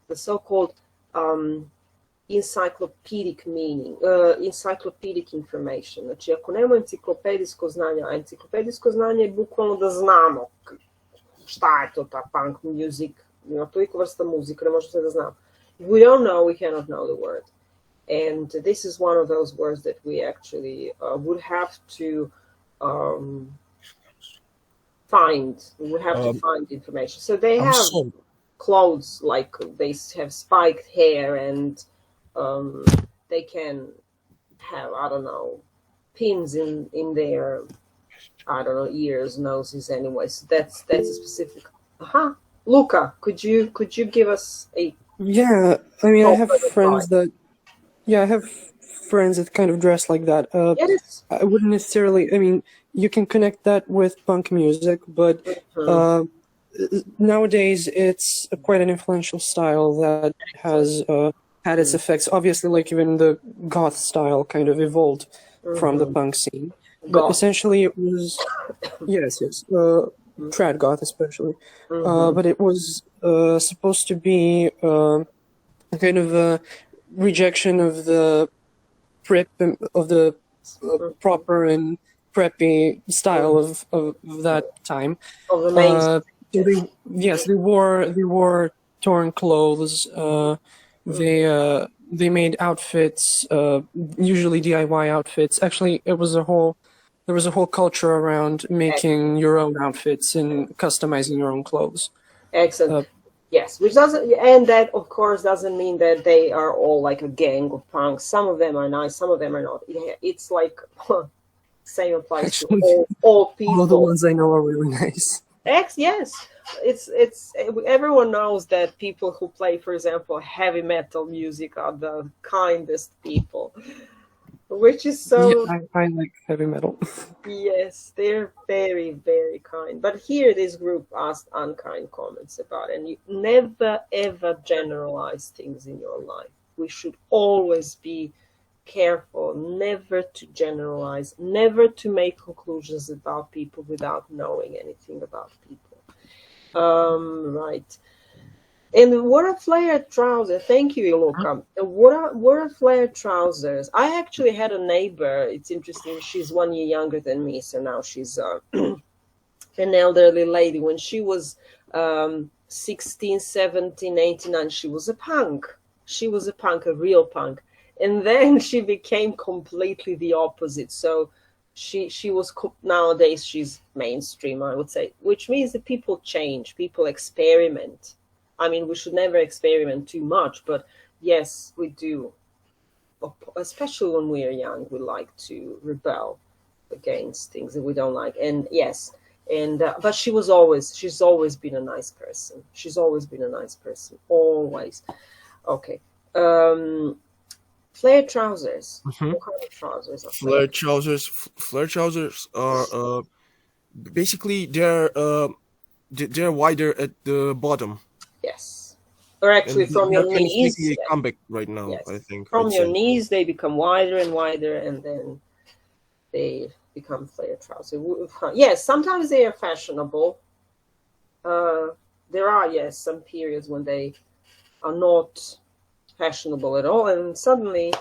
the so-called encyclopedic meaning, encyclopedic information. Znači, ako nemamo enciklopedijsko znanje, a enciklopedijsko znanje je bukvalno da znamo šta je to ta punk music, ima toliko vrsta muzika, ne možemo sve da znamo. If we don't know, we cannot know the word. And this is one of those words that we actually would have to find. We would have to find information. So they have clothes, like they have spiked hair, and they can have, I don't know, pins in their, I don't know, ears, noses, anyway. So that's a specific. Luca, could you give us a?
Yeah, I mean, I have friends that kind of dress like that.
Yes.
I wouldn't necessarily. I mean, you can connect that with punk music, but nowadays it's quite an influential style that has had its effects. Obviously, like even the goth style kind of evolved from the punk scene. But essentially it was, yes, trad goth especially. But it was supposed to be a kind of a rejection of the proper and preppy style of that time. They wore torn clothes. They they made outfits, usually DIY outfits. Actually, there was a whole culture around making your own outfits and customizing your own clothes.
Excellent. Yes, which doesn't, and that of course doesn't mean that they are all like a gang of punks. Some of them are nice, some of them are not. Yeah, it's like same applies
Actually,
to all people.
All the ones I know are really nice.
Yes, it's everyone knows that people who play, for example, heavy metal music are the kindest people, which is so.
Yeah, I like heavy metal.
Yes, they're very, very kind. But here this group asked unkind comments about it. And you never, ever generalize things in your life. We should always be careful, never to generalize, never to make conclusions about people without knowing anything about people. Right. And what are flared trousers? Thank you, Milica. What are flared trousers? I actually had a neighbor. It's interesting. She's 1 year younger than me, so now she's an elderly lady. When she was 16, 17, 18, she was a punk. She was a punk, a real punk. And then she became completely the opposite. So she was, nowadays she's mainstream, I would say, which means that people change, people experiment. I mean, we should never experiment too much, but yes, we do. Especially when we are young, we like to rebel against things that we don't like. And yes, but she's always been a nice person. She's always been a nice person, always. Okay. Flared trousers.
Mm-hmm.
What kind of trousers are
Flared trousers? Flared trousers are basically they're wider at the bottom.
Yes. Or actually,
And
from your
that is
knees.
making a comeback right now,
Yes.
I think.
From
I'd
your
say.
knees, they become wider and wider, and then they become flared trousers. Yes, sometimes they are fashionable. There are, yes, some periods when they are not fashionable at all, and suddenly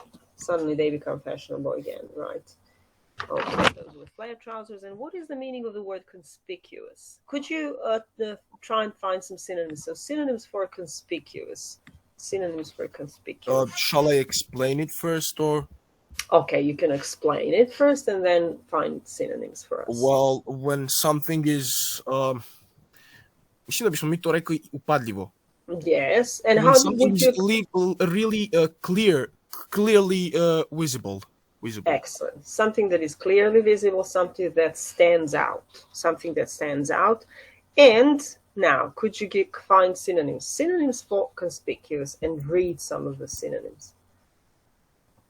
they become fashionable again, right? Okay, those were flared trousers. And what is the meaning of the word conspicuous? Could you try and find some synonyms? So synonyms for conspicuous. Synonyms for conspicuous.
Shall I explain it first, or?
Okay, you can explain it first and then find synonyms for us.
Well, when something is mislim da bismo mi to rekli upadljivo.
Yes, and
When
how
something
would
is
you...
really clearly visible.
Excellent. Something that is clearly visible, something that stands out. Something that stands out. And now, could you find synonyms? Synonyms for conspicuous, and read some of the synonyms.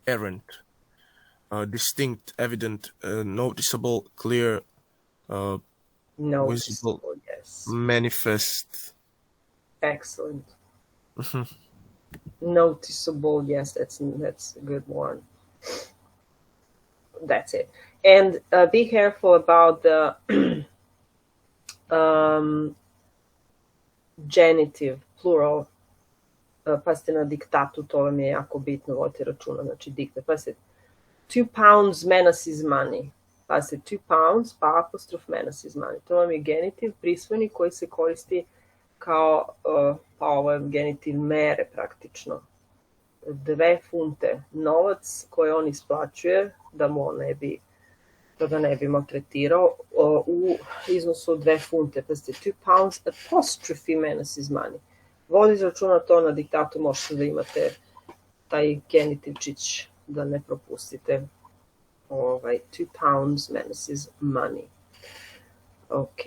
Errant, distinct, evident, noticeable, clear,
Noticeable,
visible,
yes.
manifest.
Excellent. Noticeable, yes, that's a good one. That's it. And be careful about the genitive, plural. Pazite na diktatu, to vam je jako bitno, vodite računa, znači diktat. Pazite, 2 pounds menace is money. Pazite, 2 pounds, pa apostrof menace is money. To vam je genitiv, prisvojni, koji se koristi kao, pa ovo je genitiv mere praktično. 2 funte, novac koji on isplaćuje, da ga ne bi maltretirao, u iznosu od 2 funte. Pazite, 2 pounds, apostrophe menace is money. Vodite računa to na diktatu, možete da imate taj genitivčić, da ne propustite. 2 pounds menace is money. Ok.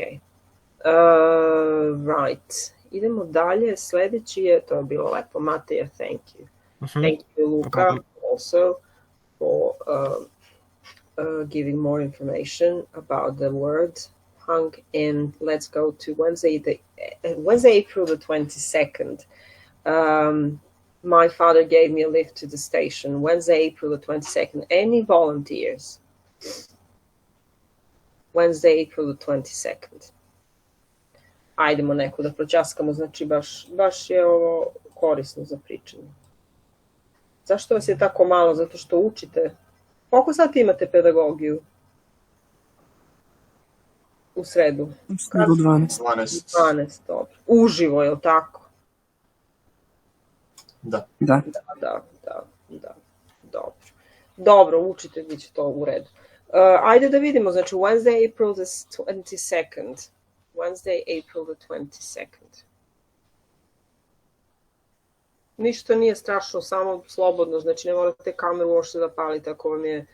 Right. Idemo dalje. Sljedeći je, to je bilo lepo, Mateja, thank you. Thank you, Luca, also for giving more information about the word punk. And let's go to Wednesday, April the 22nd. My father gave me a lift to the station. Wednesday, April the 22nd. Any volunteers? Wednesday, April the 22nd. Ajdemo neku da pročaskamo, znači baš je ovo korisno za pričanje. Zašto vas je tako malo? Zato što učite. Koliko sati imate pedagogiju? U sredu?
U sredu 12.
12, dobro. Uživo, je li tako?
Da.
Da. da, dobro. Dobro, učite, bit će to u redu. Ajde da vidimo, znači Wednesday, April the 22nd. Wednesday, April the 22nd. Ništa nije strašno, samo slobodno, znači ne morate kameru uopšte da palite ako vam je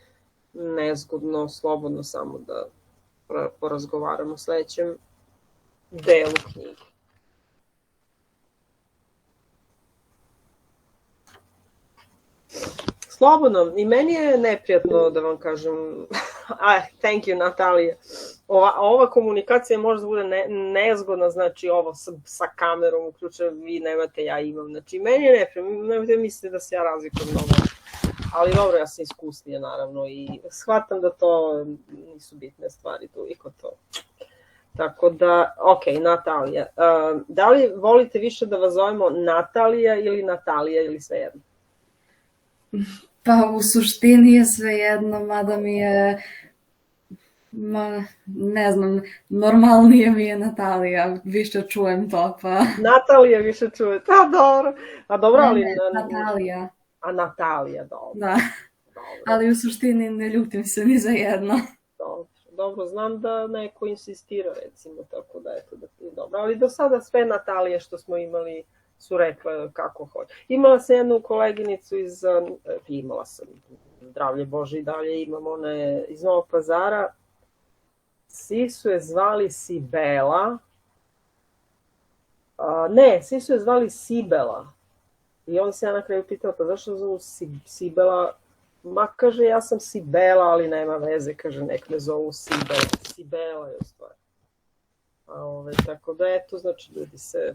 nezgodno, slobodno samo da porazgovaramo o sledećem delu knjige. Slobodno, i meni je neprijatno da vam kažem, thank you Natalija, ova komunikacija može da bude nezgodna, znači ovo sa kamerom uključeno, vi nemate, ja imam, znači meni je neprijatno, nemojte misliti da se ja razlikujem mnogo, ali dobro, ja sam iskusnija naravno i shvatam da to nisu bitne stvari toliko to. Tako da, ok, Natalija, da li volite više da vas zovemo Natalija ili svejedno?
Pa u suštini je svejedno, mada mi je, ne znam, normalnije mi je Natalija, više čujem to, pa...
Natalija više čujete, dobro. A dobro, ali...
Natalija.
A Natalija, dobro.
Da, ali u suštini ne ljutim se ni za jedno.
Dobro, znam da neko insistira, recimo, tako da eto da ti dobro. Ali do sada sve Natalije što smo imali su rekle kako hoće. Imala sam jednu koleginicu imala sam, zdravlje Bože i dalje imam, ona je iz Novog Pazara, svi su je zvali Sibela, svi su je zvali Sibela. I onda se ja na kraju pitala, pa zašto zovu Sibela? Ma, kaže, ja sam Sibela, ali nema veze, kaže, nek me zovu Sibela. Sibela je u stvari. Tako da, eto, znači, ljudi se,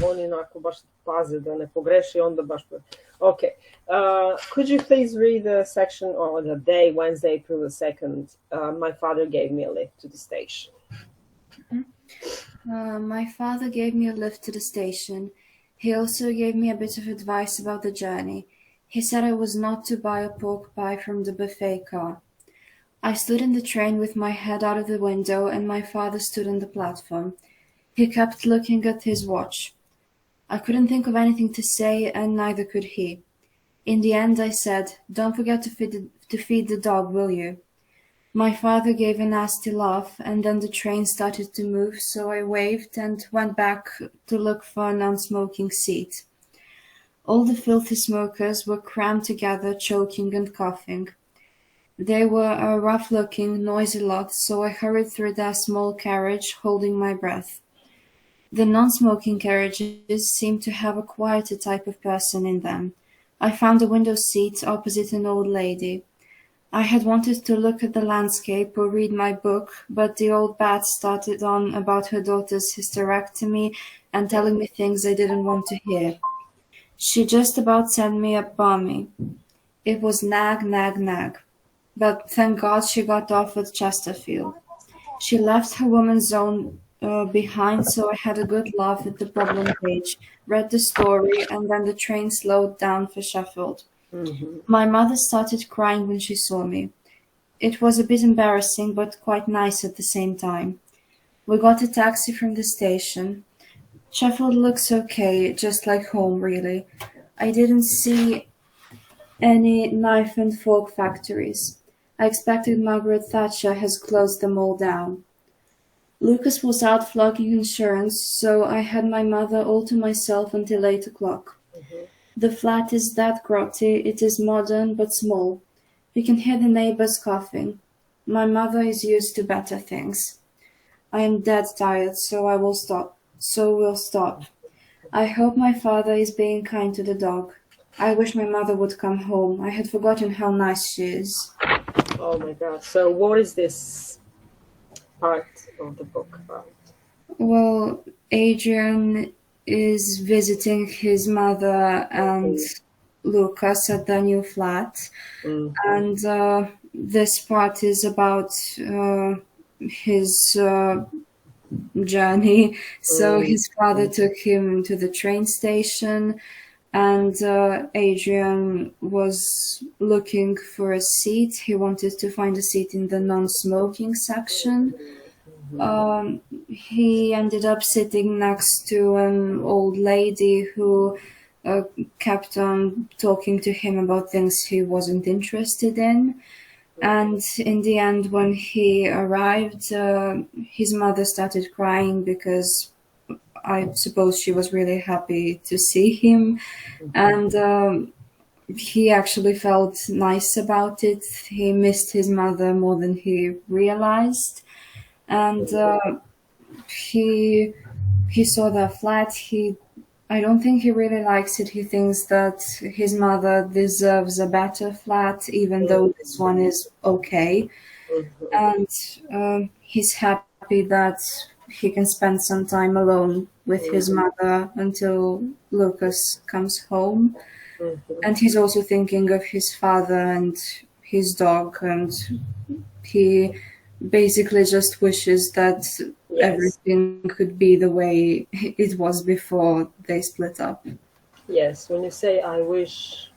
oni onako baš paze da ne pogreše i onda baš... Ok. Could you please read the section or the day, Wednesday, April the 2nd, my father gave me a lift to the station?
My father gave me a lift to the station. He also gave me a bit of advice about the journey. He said I was not to buy a pork pie from the buffet car. I stood in the train with my head out of the window and my father stood on the platform. He kept looking at his watch. I couldn't think of anything to say and neither could he. In the end I said, "Don't forget to feed the dog, will you?" My father gave a nasty laugh and then the train started to move, so I waved and went back to look for a non-smoking seat. All the filthy smokers were crammed together, choking and coughing. They were a rough-looking, noisy lot, so I hurried through their small carriage, holding my breath. The non-smoking carriages seemed to have a quieter type of person in them. I found a window seat opposite an old lady. I had wanted to look at the landscape or read my book, but the old bat started on about her daughter's hysterectomy and telling me things I didn't want to hear. She just about sent me a balmy. It was nag, nag, nag. But thank God she got off at Chesterfield. She left her woman's zone behind, so I had a good laugh at the problem page, read the story, and then the train slowed down for Sheffield. Mm-hmm. My mother started crying when she saw me. It was a bit embarrassing, but quite nice at the same time. We got a taxi from the station. Sheffield looks okay, just like home, really. I didn't see any knife and fork factories. I expected Margaret Thatcher has closed them all down. Lucas was out flogging insurance, so I had my mother all to myself until 8 o'clock. Mm-hmm. The flat is that grotty, it is modern but small. You can hear the neighbors coughing. My mother is used to better things. I am dead tired, so we'll stop. I hope my father is being kind to the dog. I wish my mother would come home. I had forgotten how nice she is.
Oh my God. So what is this part of the book about?
Well, Adrian is visiting his mother and Lucas at their new flat. Mm-hmm. And this part is about his journey. So his father took him to the train station, and Adrian was looking for a seat. He wanted to find a seat in the non-smoking section. He ended up sitting next to an old lady who kept on talking to him about things he wasn't interested in. And in the end, when he arrived, his mother started crying because I suppose she was really happy to see him. And he actually felt nice about it. He missed his mother more than he realized. And he saw the flat. I don't think he really likes it. He thinks that his mother deserves a better flat, even though this one is okay. And he's happy that he can spend some time alone with his mother until Lucas comes home. And he's also thinking of his father and his dog, and he basically just wishes that everything could be the way it was before they split up.
Yes, when you say I wish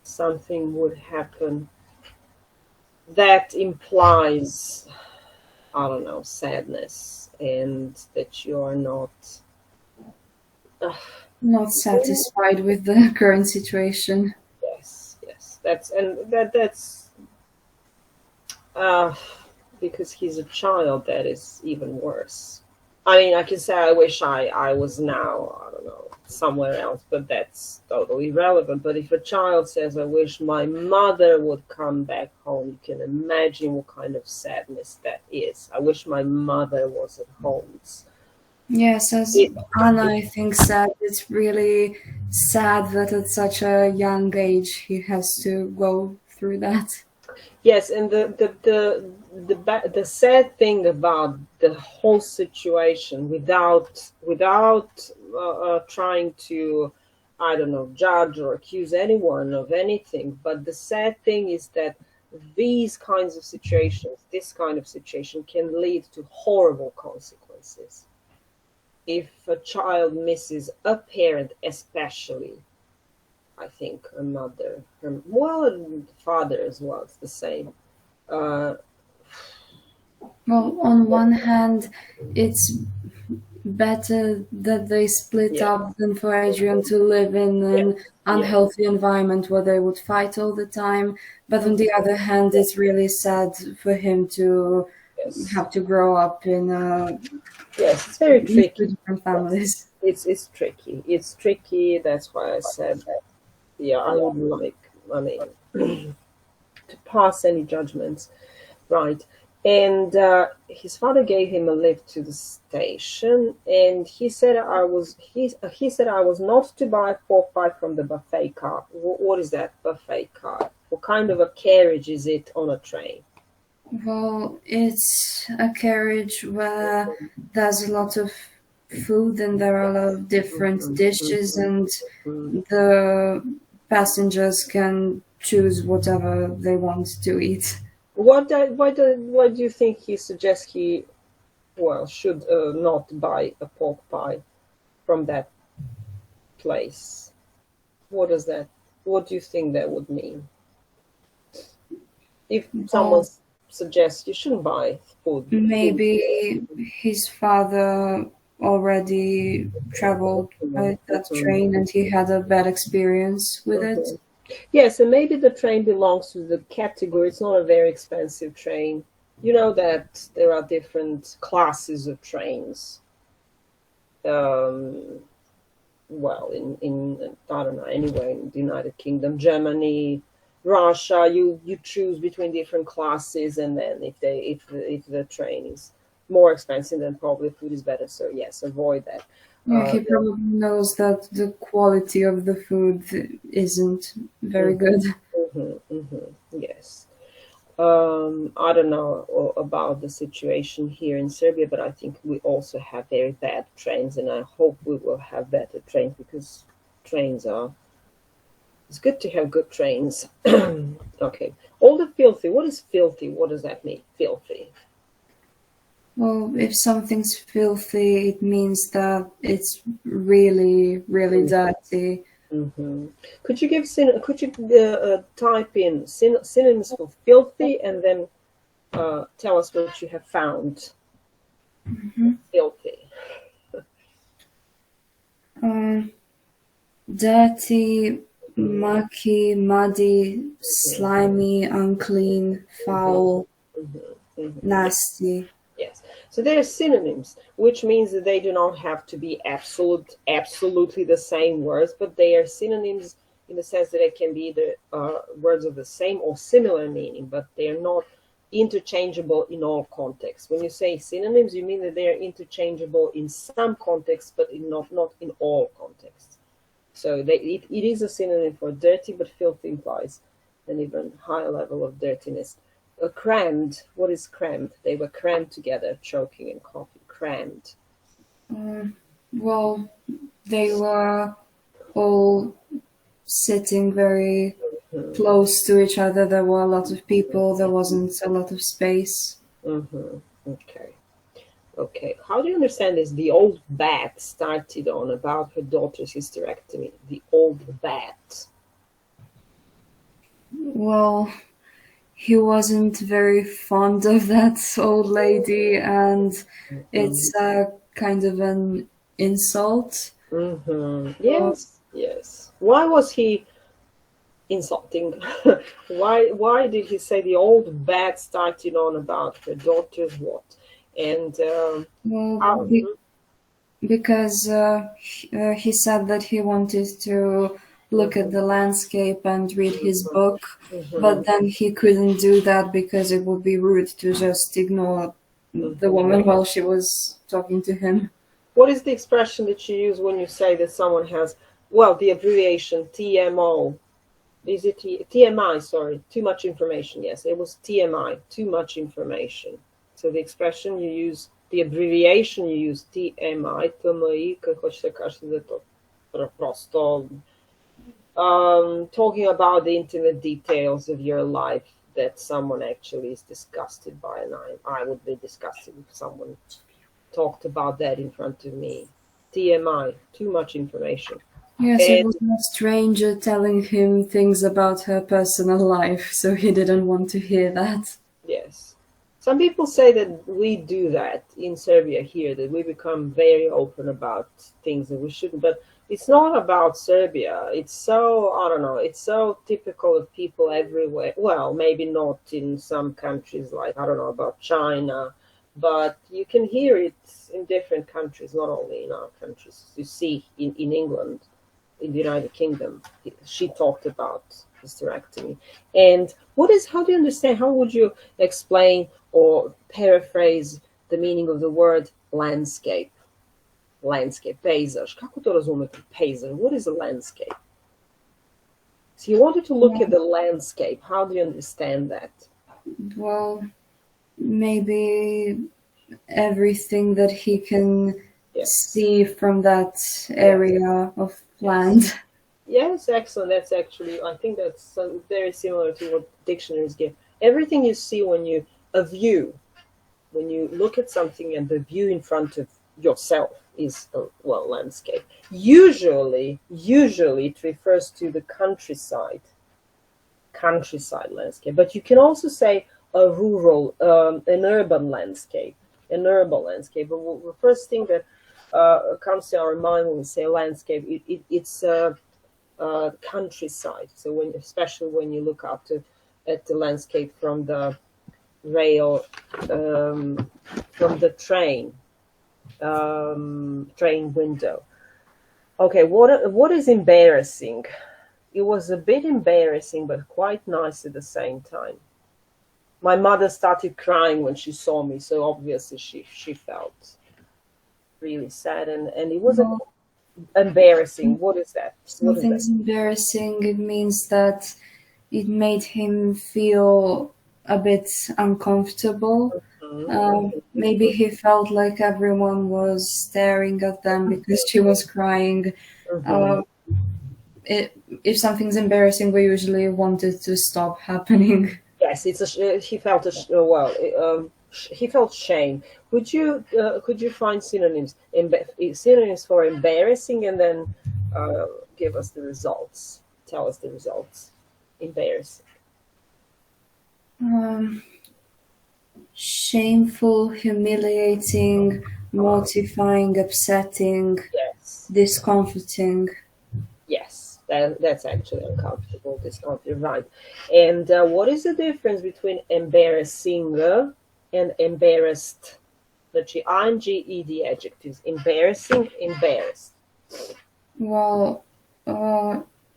something would happen, that implies, I don't know, sadness, and that you are
not satisfied with the current situation.
Yes, that's because he's a child. That is even worse. I mean, I can say I wish I was now, I don't know, somewhere else, but that's totally irrelevant. But if a child says, I wish my mother would come back home, you can imagine what kind of sadness that is. I wish my mother was at home.
Yes, as Anna, I think, said, it's really sad that at such a young age he has to go through that.
Yes, and the sad thing about the whole situation, without trying to, I don't know, judge or accuse anyone of anything, but the sad thing is that these kinds of situations, this kind of situation, can lead to horrible consequences. If a child misses a parent, especially, I think a mother, and father as well, it's the same.
Well, on one hand, it's better that they split up than for Adrian to live in an unhealthy environment where they would fight all the time. But on the other hand, it's really sad for him to have to grow up in
it's very tricky.
Different families.
It's tricky. It's tricky. That's why I said that. Yeah, I wouldn't like, to pass any judgments, right? And his father gave him a lift to the station, and he said he said I was not to buy a pork pie from the buffet car. What is that buffet car? What kind of a carriage is it on a train?
Well, it's a carriage where there's a lot of food and there are a lot of different dishes, and the passengers can choose whatever they want to eat.
Why do you think he suggests he should not buy a pork pie from that place? What do you think that would mean? If someone suggests you shouldn't buy food.
Maybe his father already traveled by that train and he had a bad experience with it.
Yes, and maybe the train belongs to the category. It's not a very expensive train. You know that there are different classes of trains. In I don't know, anywhere in the United Kingdom, Germany, Russia, you choose between different classes, and then if the train is more expensive, then probably food is better. So yes, avoid that.
He probably knows that the quality of the food isn't very good.
Yes. I don't know about the situation here in Serbia, but I think we also have very bad trains, and I hope we will have better trains, because trains are... It's good to have good trains. Okay. All the filthy. What is filthy? What does that mean? Filthy.
Well, if something's filthy, it means that it's really, really dirty.
Could you type in synonyms for filthy, and then tell us what you have found? Filthy.
dirty, mucky, muddy, slimy, unclean, foul, nasty.
Yes. So they are synonyms, which means that they do not have to be absolutely the same words, but they are synonyms in the sense that they can be either words of the same or similar meaning, but they are not interchangeable in all contexts. When you say synonyms, you mean that they are interchangeable in some contexts, but not in all contexts. So it is a synonym for dirty, but filthy implies an even higher level of dirtiness. Crammed. What is crammed? They were crammed together, choking and coughing. Crammed.
Well, they were all sitting very close to each other. There were a lot of people. There wasn't a lot of space.
Okay. How do you understand this? The old bat started on about her daughter's hysterectomy. The old bat.
Well, he wasn't very fond of that old lady, and it's kind of an insult.
Yes. Why was he insulting? Why did he say the old bat started on about her daughter's what? And
because he said that he wanted to look at the landscape and read his book, but then he couldn't do that because it would be rude to just ignore the woman while she was talking to him.
What is the expression that you use when you say that someone has, well, the abbreviation TMO? Is it TMI? Sorry, too much information. Yes, it was TMI, too much information. So the expression you use, the abbreviation you use, TMI, TMI, kako hoćete kažete da to prosto talking about the intimate details of your life that someone actually is disgusted by, and I would be disgusted if someone talked about that in front of me. TMI, too much information.
Yes, it was a stranger telling him things about her personal life, so he didn't want to hear that.
Yes. Some people say that we do that in Serbia here, that we become very open about things that we shouldn't, but it's not about Serbia. It's so, I don't know, it's so typical of people everywhere. Well, maybe not in some countries like, I don't know, about China, but you can hear it in different countries, not only in our countries. You see in England, in the United Kingdom, she talked about hysterectomy. And how do you understand, how would you explain or paraphrase the meaning of the word landscape? Landscape, pejzaž. Kako to razumete? Pejzaž. What is a landscape? So you wanted to look at the landscape. How do you understand that?
Well, maybe everything that he can see from that area of land.
Yes, excellent. That's actually, I think that's very similar to what dictionaries give. Everything you see when you look at something and the view in front of yourself is landscape. Usually it refers to the countryside landscape, but you can also say a rural, an urban landscape. But the first thing that comes to our mind when we say landscape, it's countryside. So especially when you look up at the landscape from the rail, from the train window. Okay, what is embarrassing? It was a bit embarrassing, but quite nice at the same time. My mother started crying when she saw me, so obviously she felt really sad, and it was embarrassing. What is that?
Something's embarrassing. It means that it made him feel a bit uncomfortable. Maybe he felt like everyone was staring at them because she was crying. If something's embarrassing, we usually want it to stop happening.
Yes, he felt he felt shame. Could you find synonyms for embarrassing, and then give us the results? Tell us the results. Embarrassing.
Shameful, humiliating, mortifying, upsetting, discomforting.
Yes. That's actually uncomfortable, discomfort, right? And what is the difference between embarrassing and embarrassed? Znači, ing, ed adjectives. Embarrassing, embarrassed.
Well,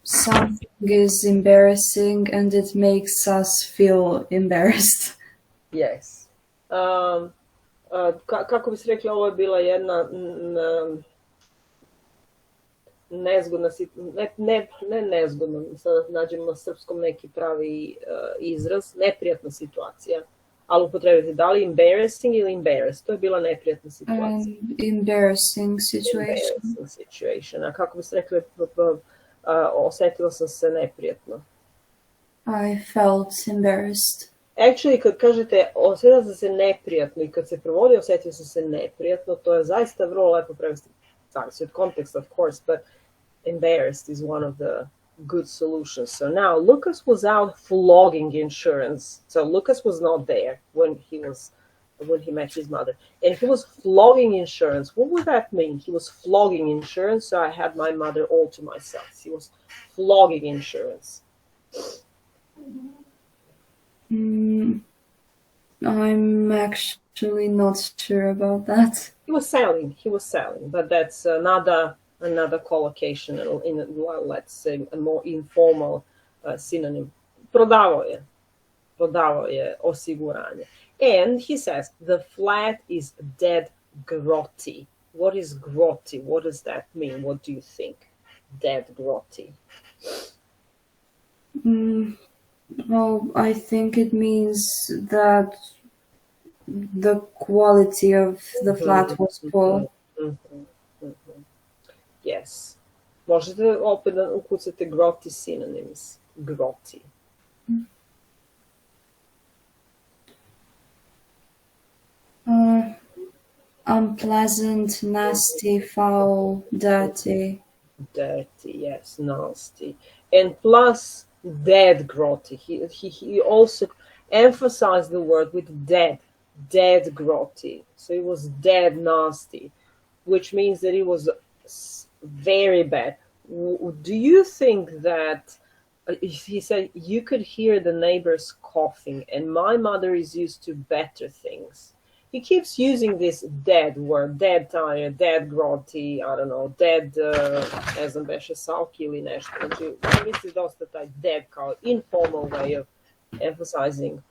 something is embarrassing and it makes us feel embarrassed.
Yes. Kako bi se rekla, ovo je bila jedna nezgodna, ne nezgodna, sada nađemo na srpskom neki pravi izraz, neprijatna situacija, ali upotrebiti da li embarrassing ili embarrassed, to je bila neprijatna situacija.
Embarrassing situation.
Embarrassing situation. A kako bi se rekli, osjetila sam se neprijatno.
I felt embarrassed.
Actually, kad kažete osjetila sam se neprijatno i kad se provodi osjetio sam se neprijatno, to je zaista vrlo lepo prevesti. Zavisi od konteksta, of course, but embarrassed is one of the good solutions. So now Lucas was out flogging insurance. So Lucas was not there when he met his mother. And he was flogging insurance. What would that mean? He was flogging insurance, so I had my mother all to myself. He was flogging insurance.
I'm actually not sure about that.
He was selling, but that's another collocation in well, let's say a more informal synonym. Prodavao je osiguranje. And he says the flat is dead grotty. What is grotty? What does that mean? What do you think? Dead grotty.
Well, I think it means that the quality of the flat was poor.
Yes. Možete opet da ukucate grotty synonyms. Grotty.
Unpleasant, nasty, foul, dirty.
Dirty, yes, nasty. And plus dead grotty. He also emphasized the word with dead grotty. So it was dead nasty, which means that it was very bad. Do you think that he said you could hear the neighbors coughing, and my mother is used to better things? He keeps using this dead word, dead tire, dead grotty, I don't know, dead, ne znam, beše salki ili nešto. Znači, misli dosta taj dead kao informal way of emphasizing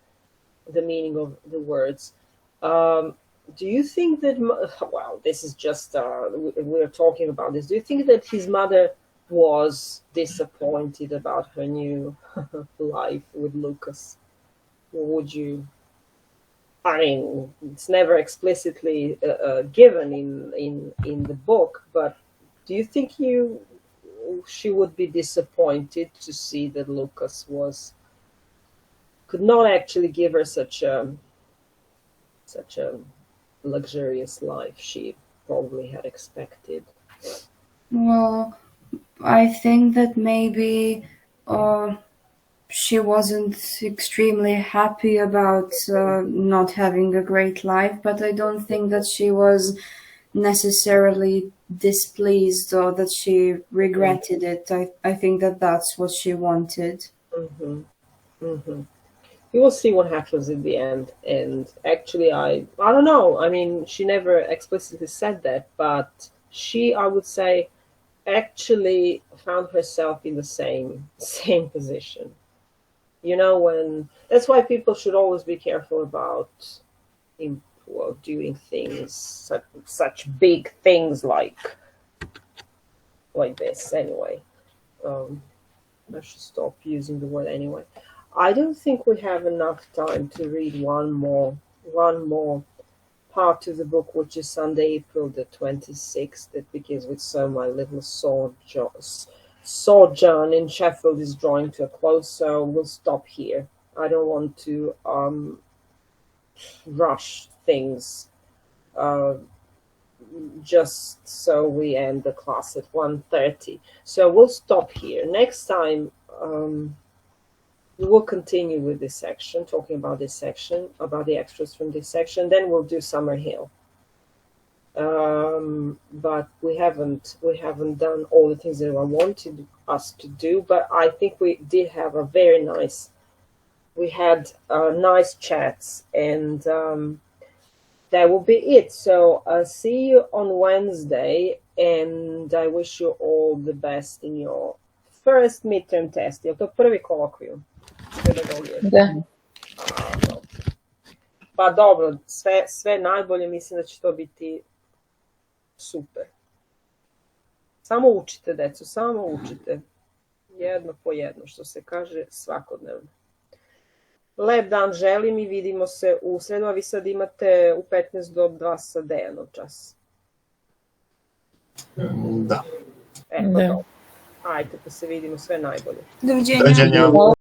the meaning of the words. Do you think that, well, this is just, we're talking about this. Do you think that his mother was disappointed about her new life with Lucas? Or would you... I mean, it's never explicitly given in the book, but do you think she would be disappointed to see that Lucas could not actually give her such a luxurious life she probably had expected?
Well, I think that maybe she wasn't extremely happy about not having a great life, but I don't think that she was necessarily displeased or that she regretted it. I think that that's what she wanted.
We will see what happens in the end. And actually, I don't know. I mean, she never explicitly said that, but she, I would say, actually found herself in the same position. You know, that's why people should always be careful about doing things, such big things like this. Anyway, I should stop using the word anyway. I don't think we have enough time to read one more part of the book, which is Sunday, April the 26th. That begins with "So my little sojourn in Sheffield is drawing to a close," so we'll stop here. I don't want to rush things just so we end the class at 1:30. So we'll stop here. Next time we will continue with this section, talking about this section, about the extras from this section. Then we'll do Summer Hill. but we haven't done all the things that I wanted us to do. But I think we did have a very nice. We had nice chats, and that will be it. So see you on Wednesday, and I wish you all the best in your first midterm test. Je to prvi kolokvijum?
Da.
Pa dobro, sve najbolje, mislim da će to biti super. Samo učite, deco, samo učite. Jedno po jedno, što se kaže, svakodnevno. Lep dan želim i vidimo se u sredu, a vi sad imate u 15 do 2 sa Dejanom čas.
Da.
Eto, ajde, pa se vidimo, sve najbolje.
Doviđenja.
Doviđenja.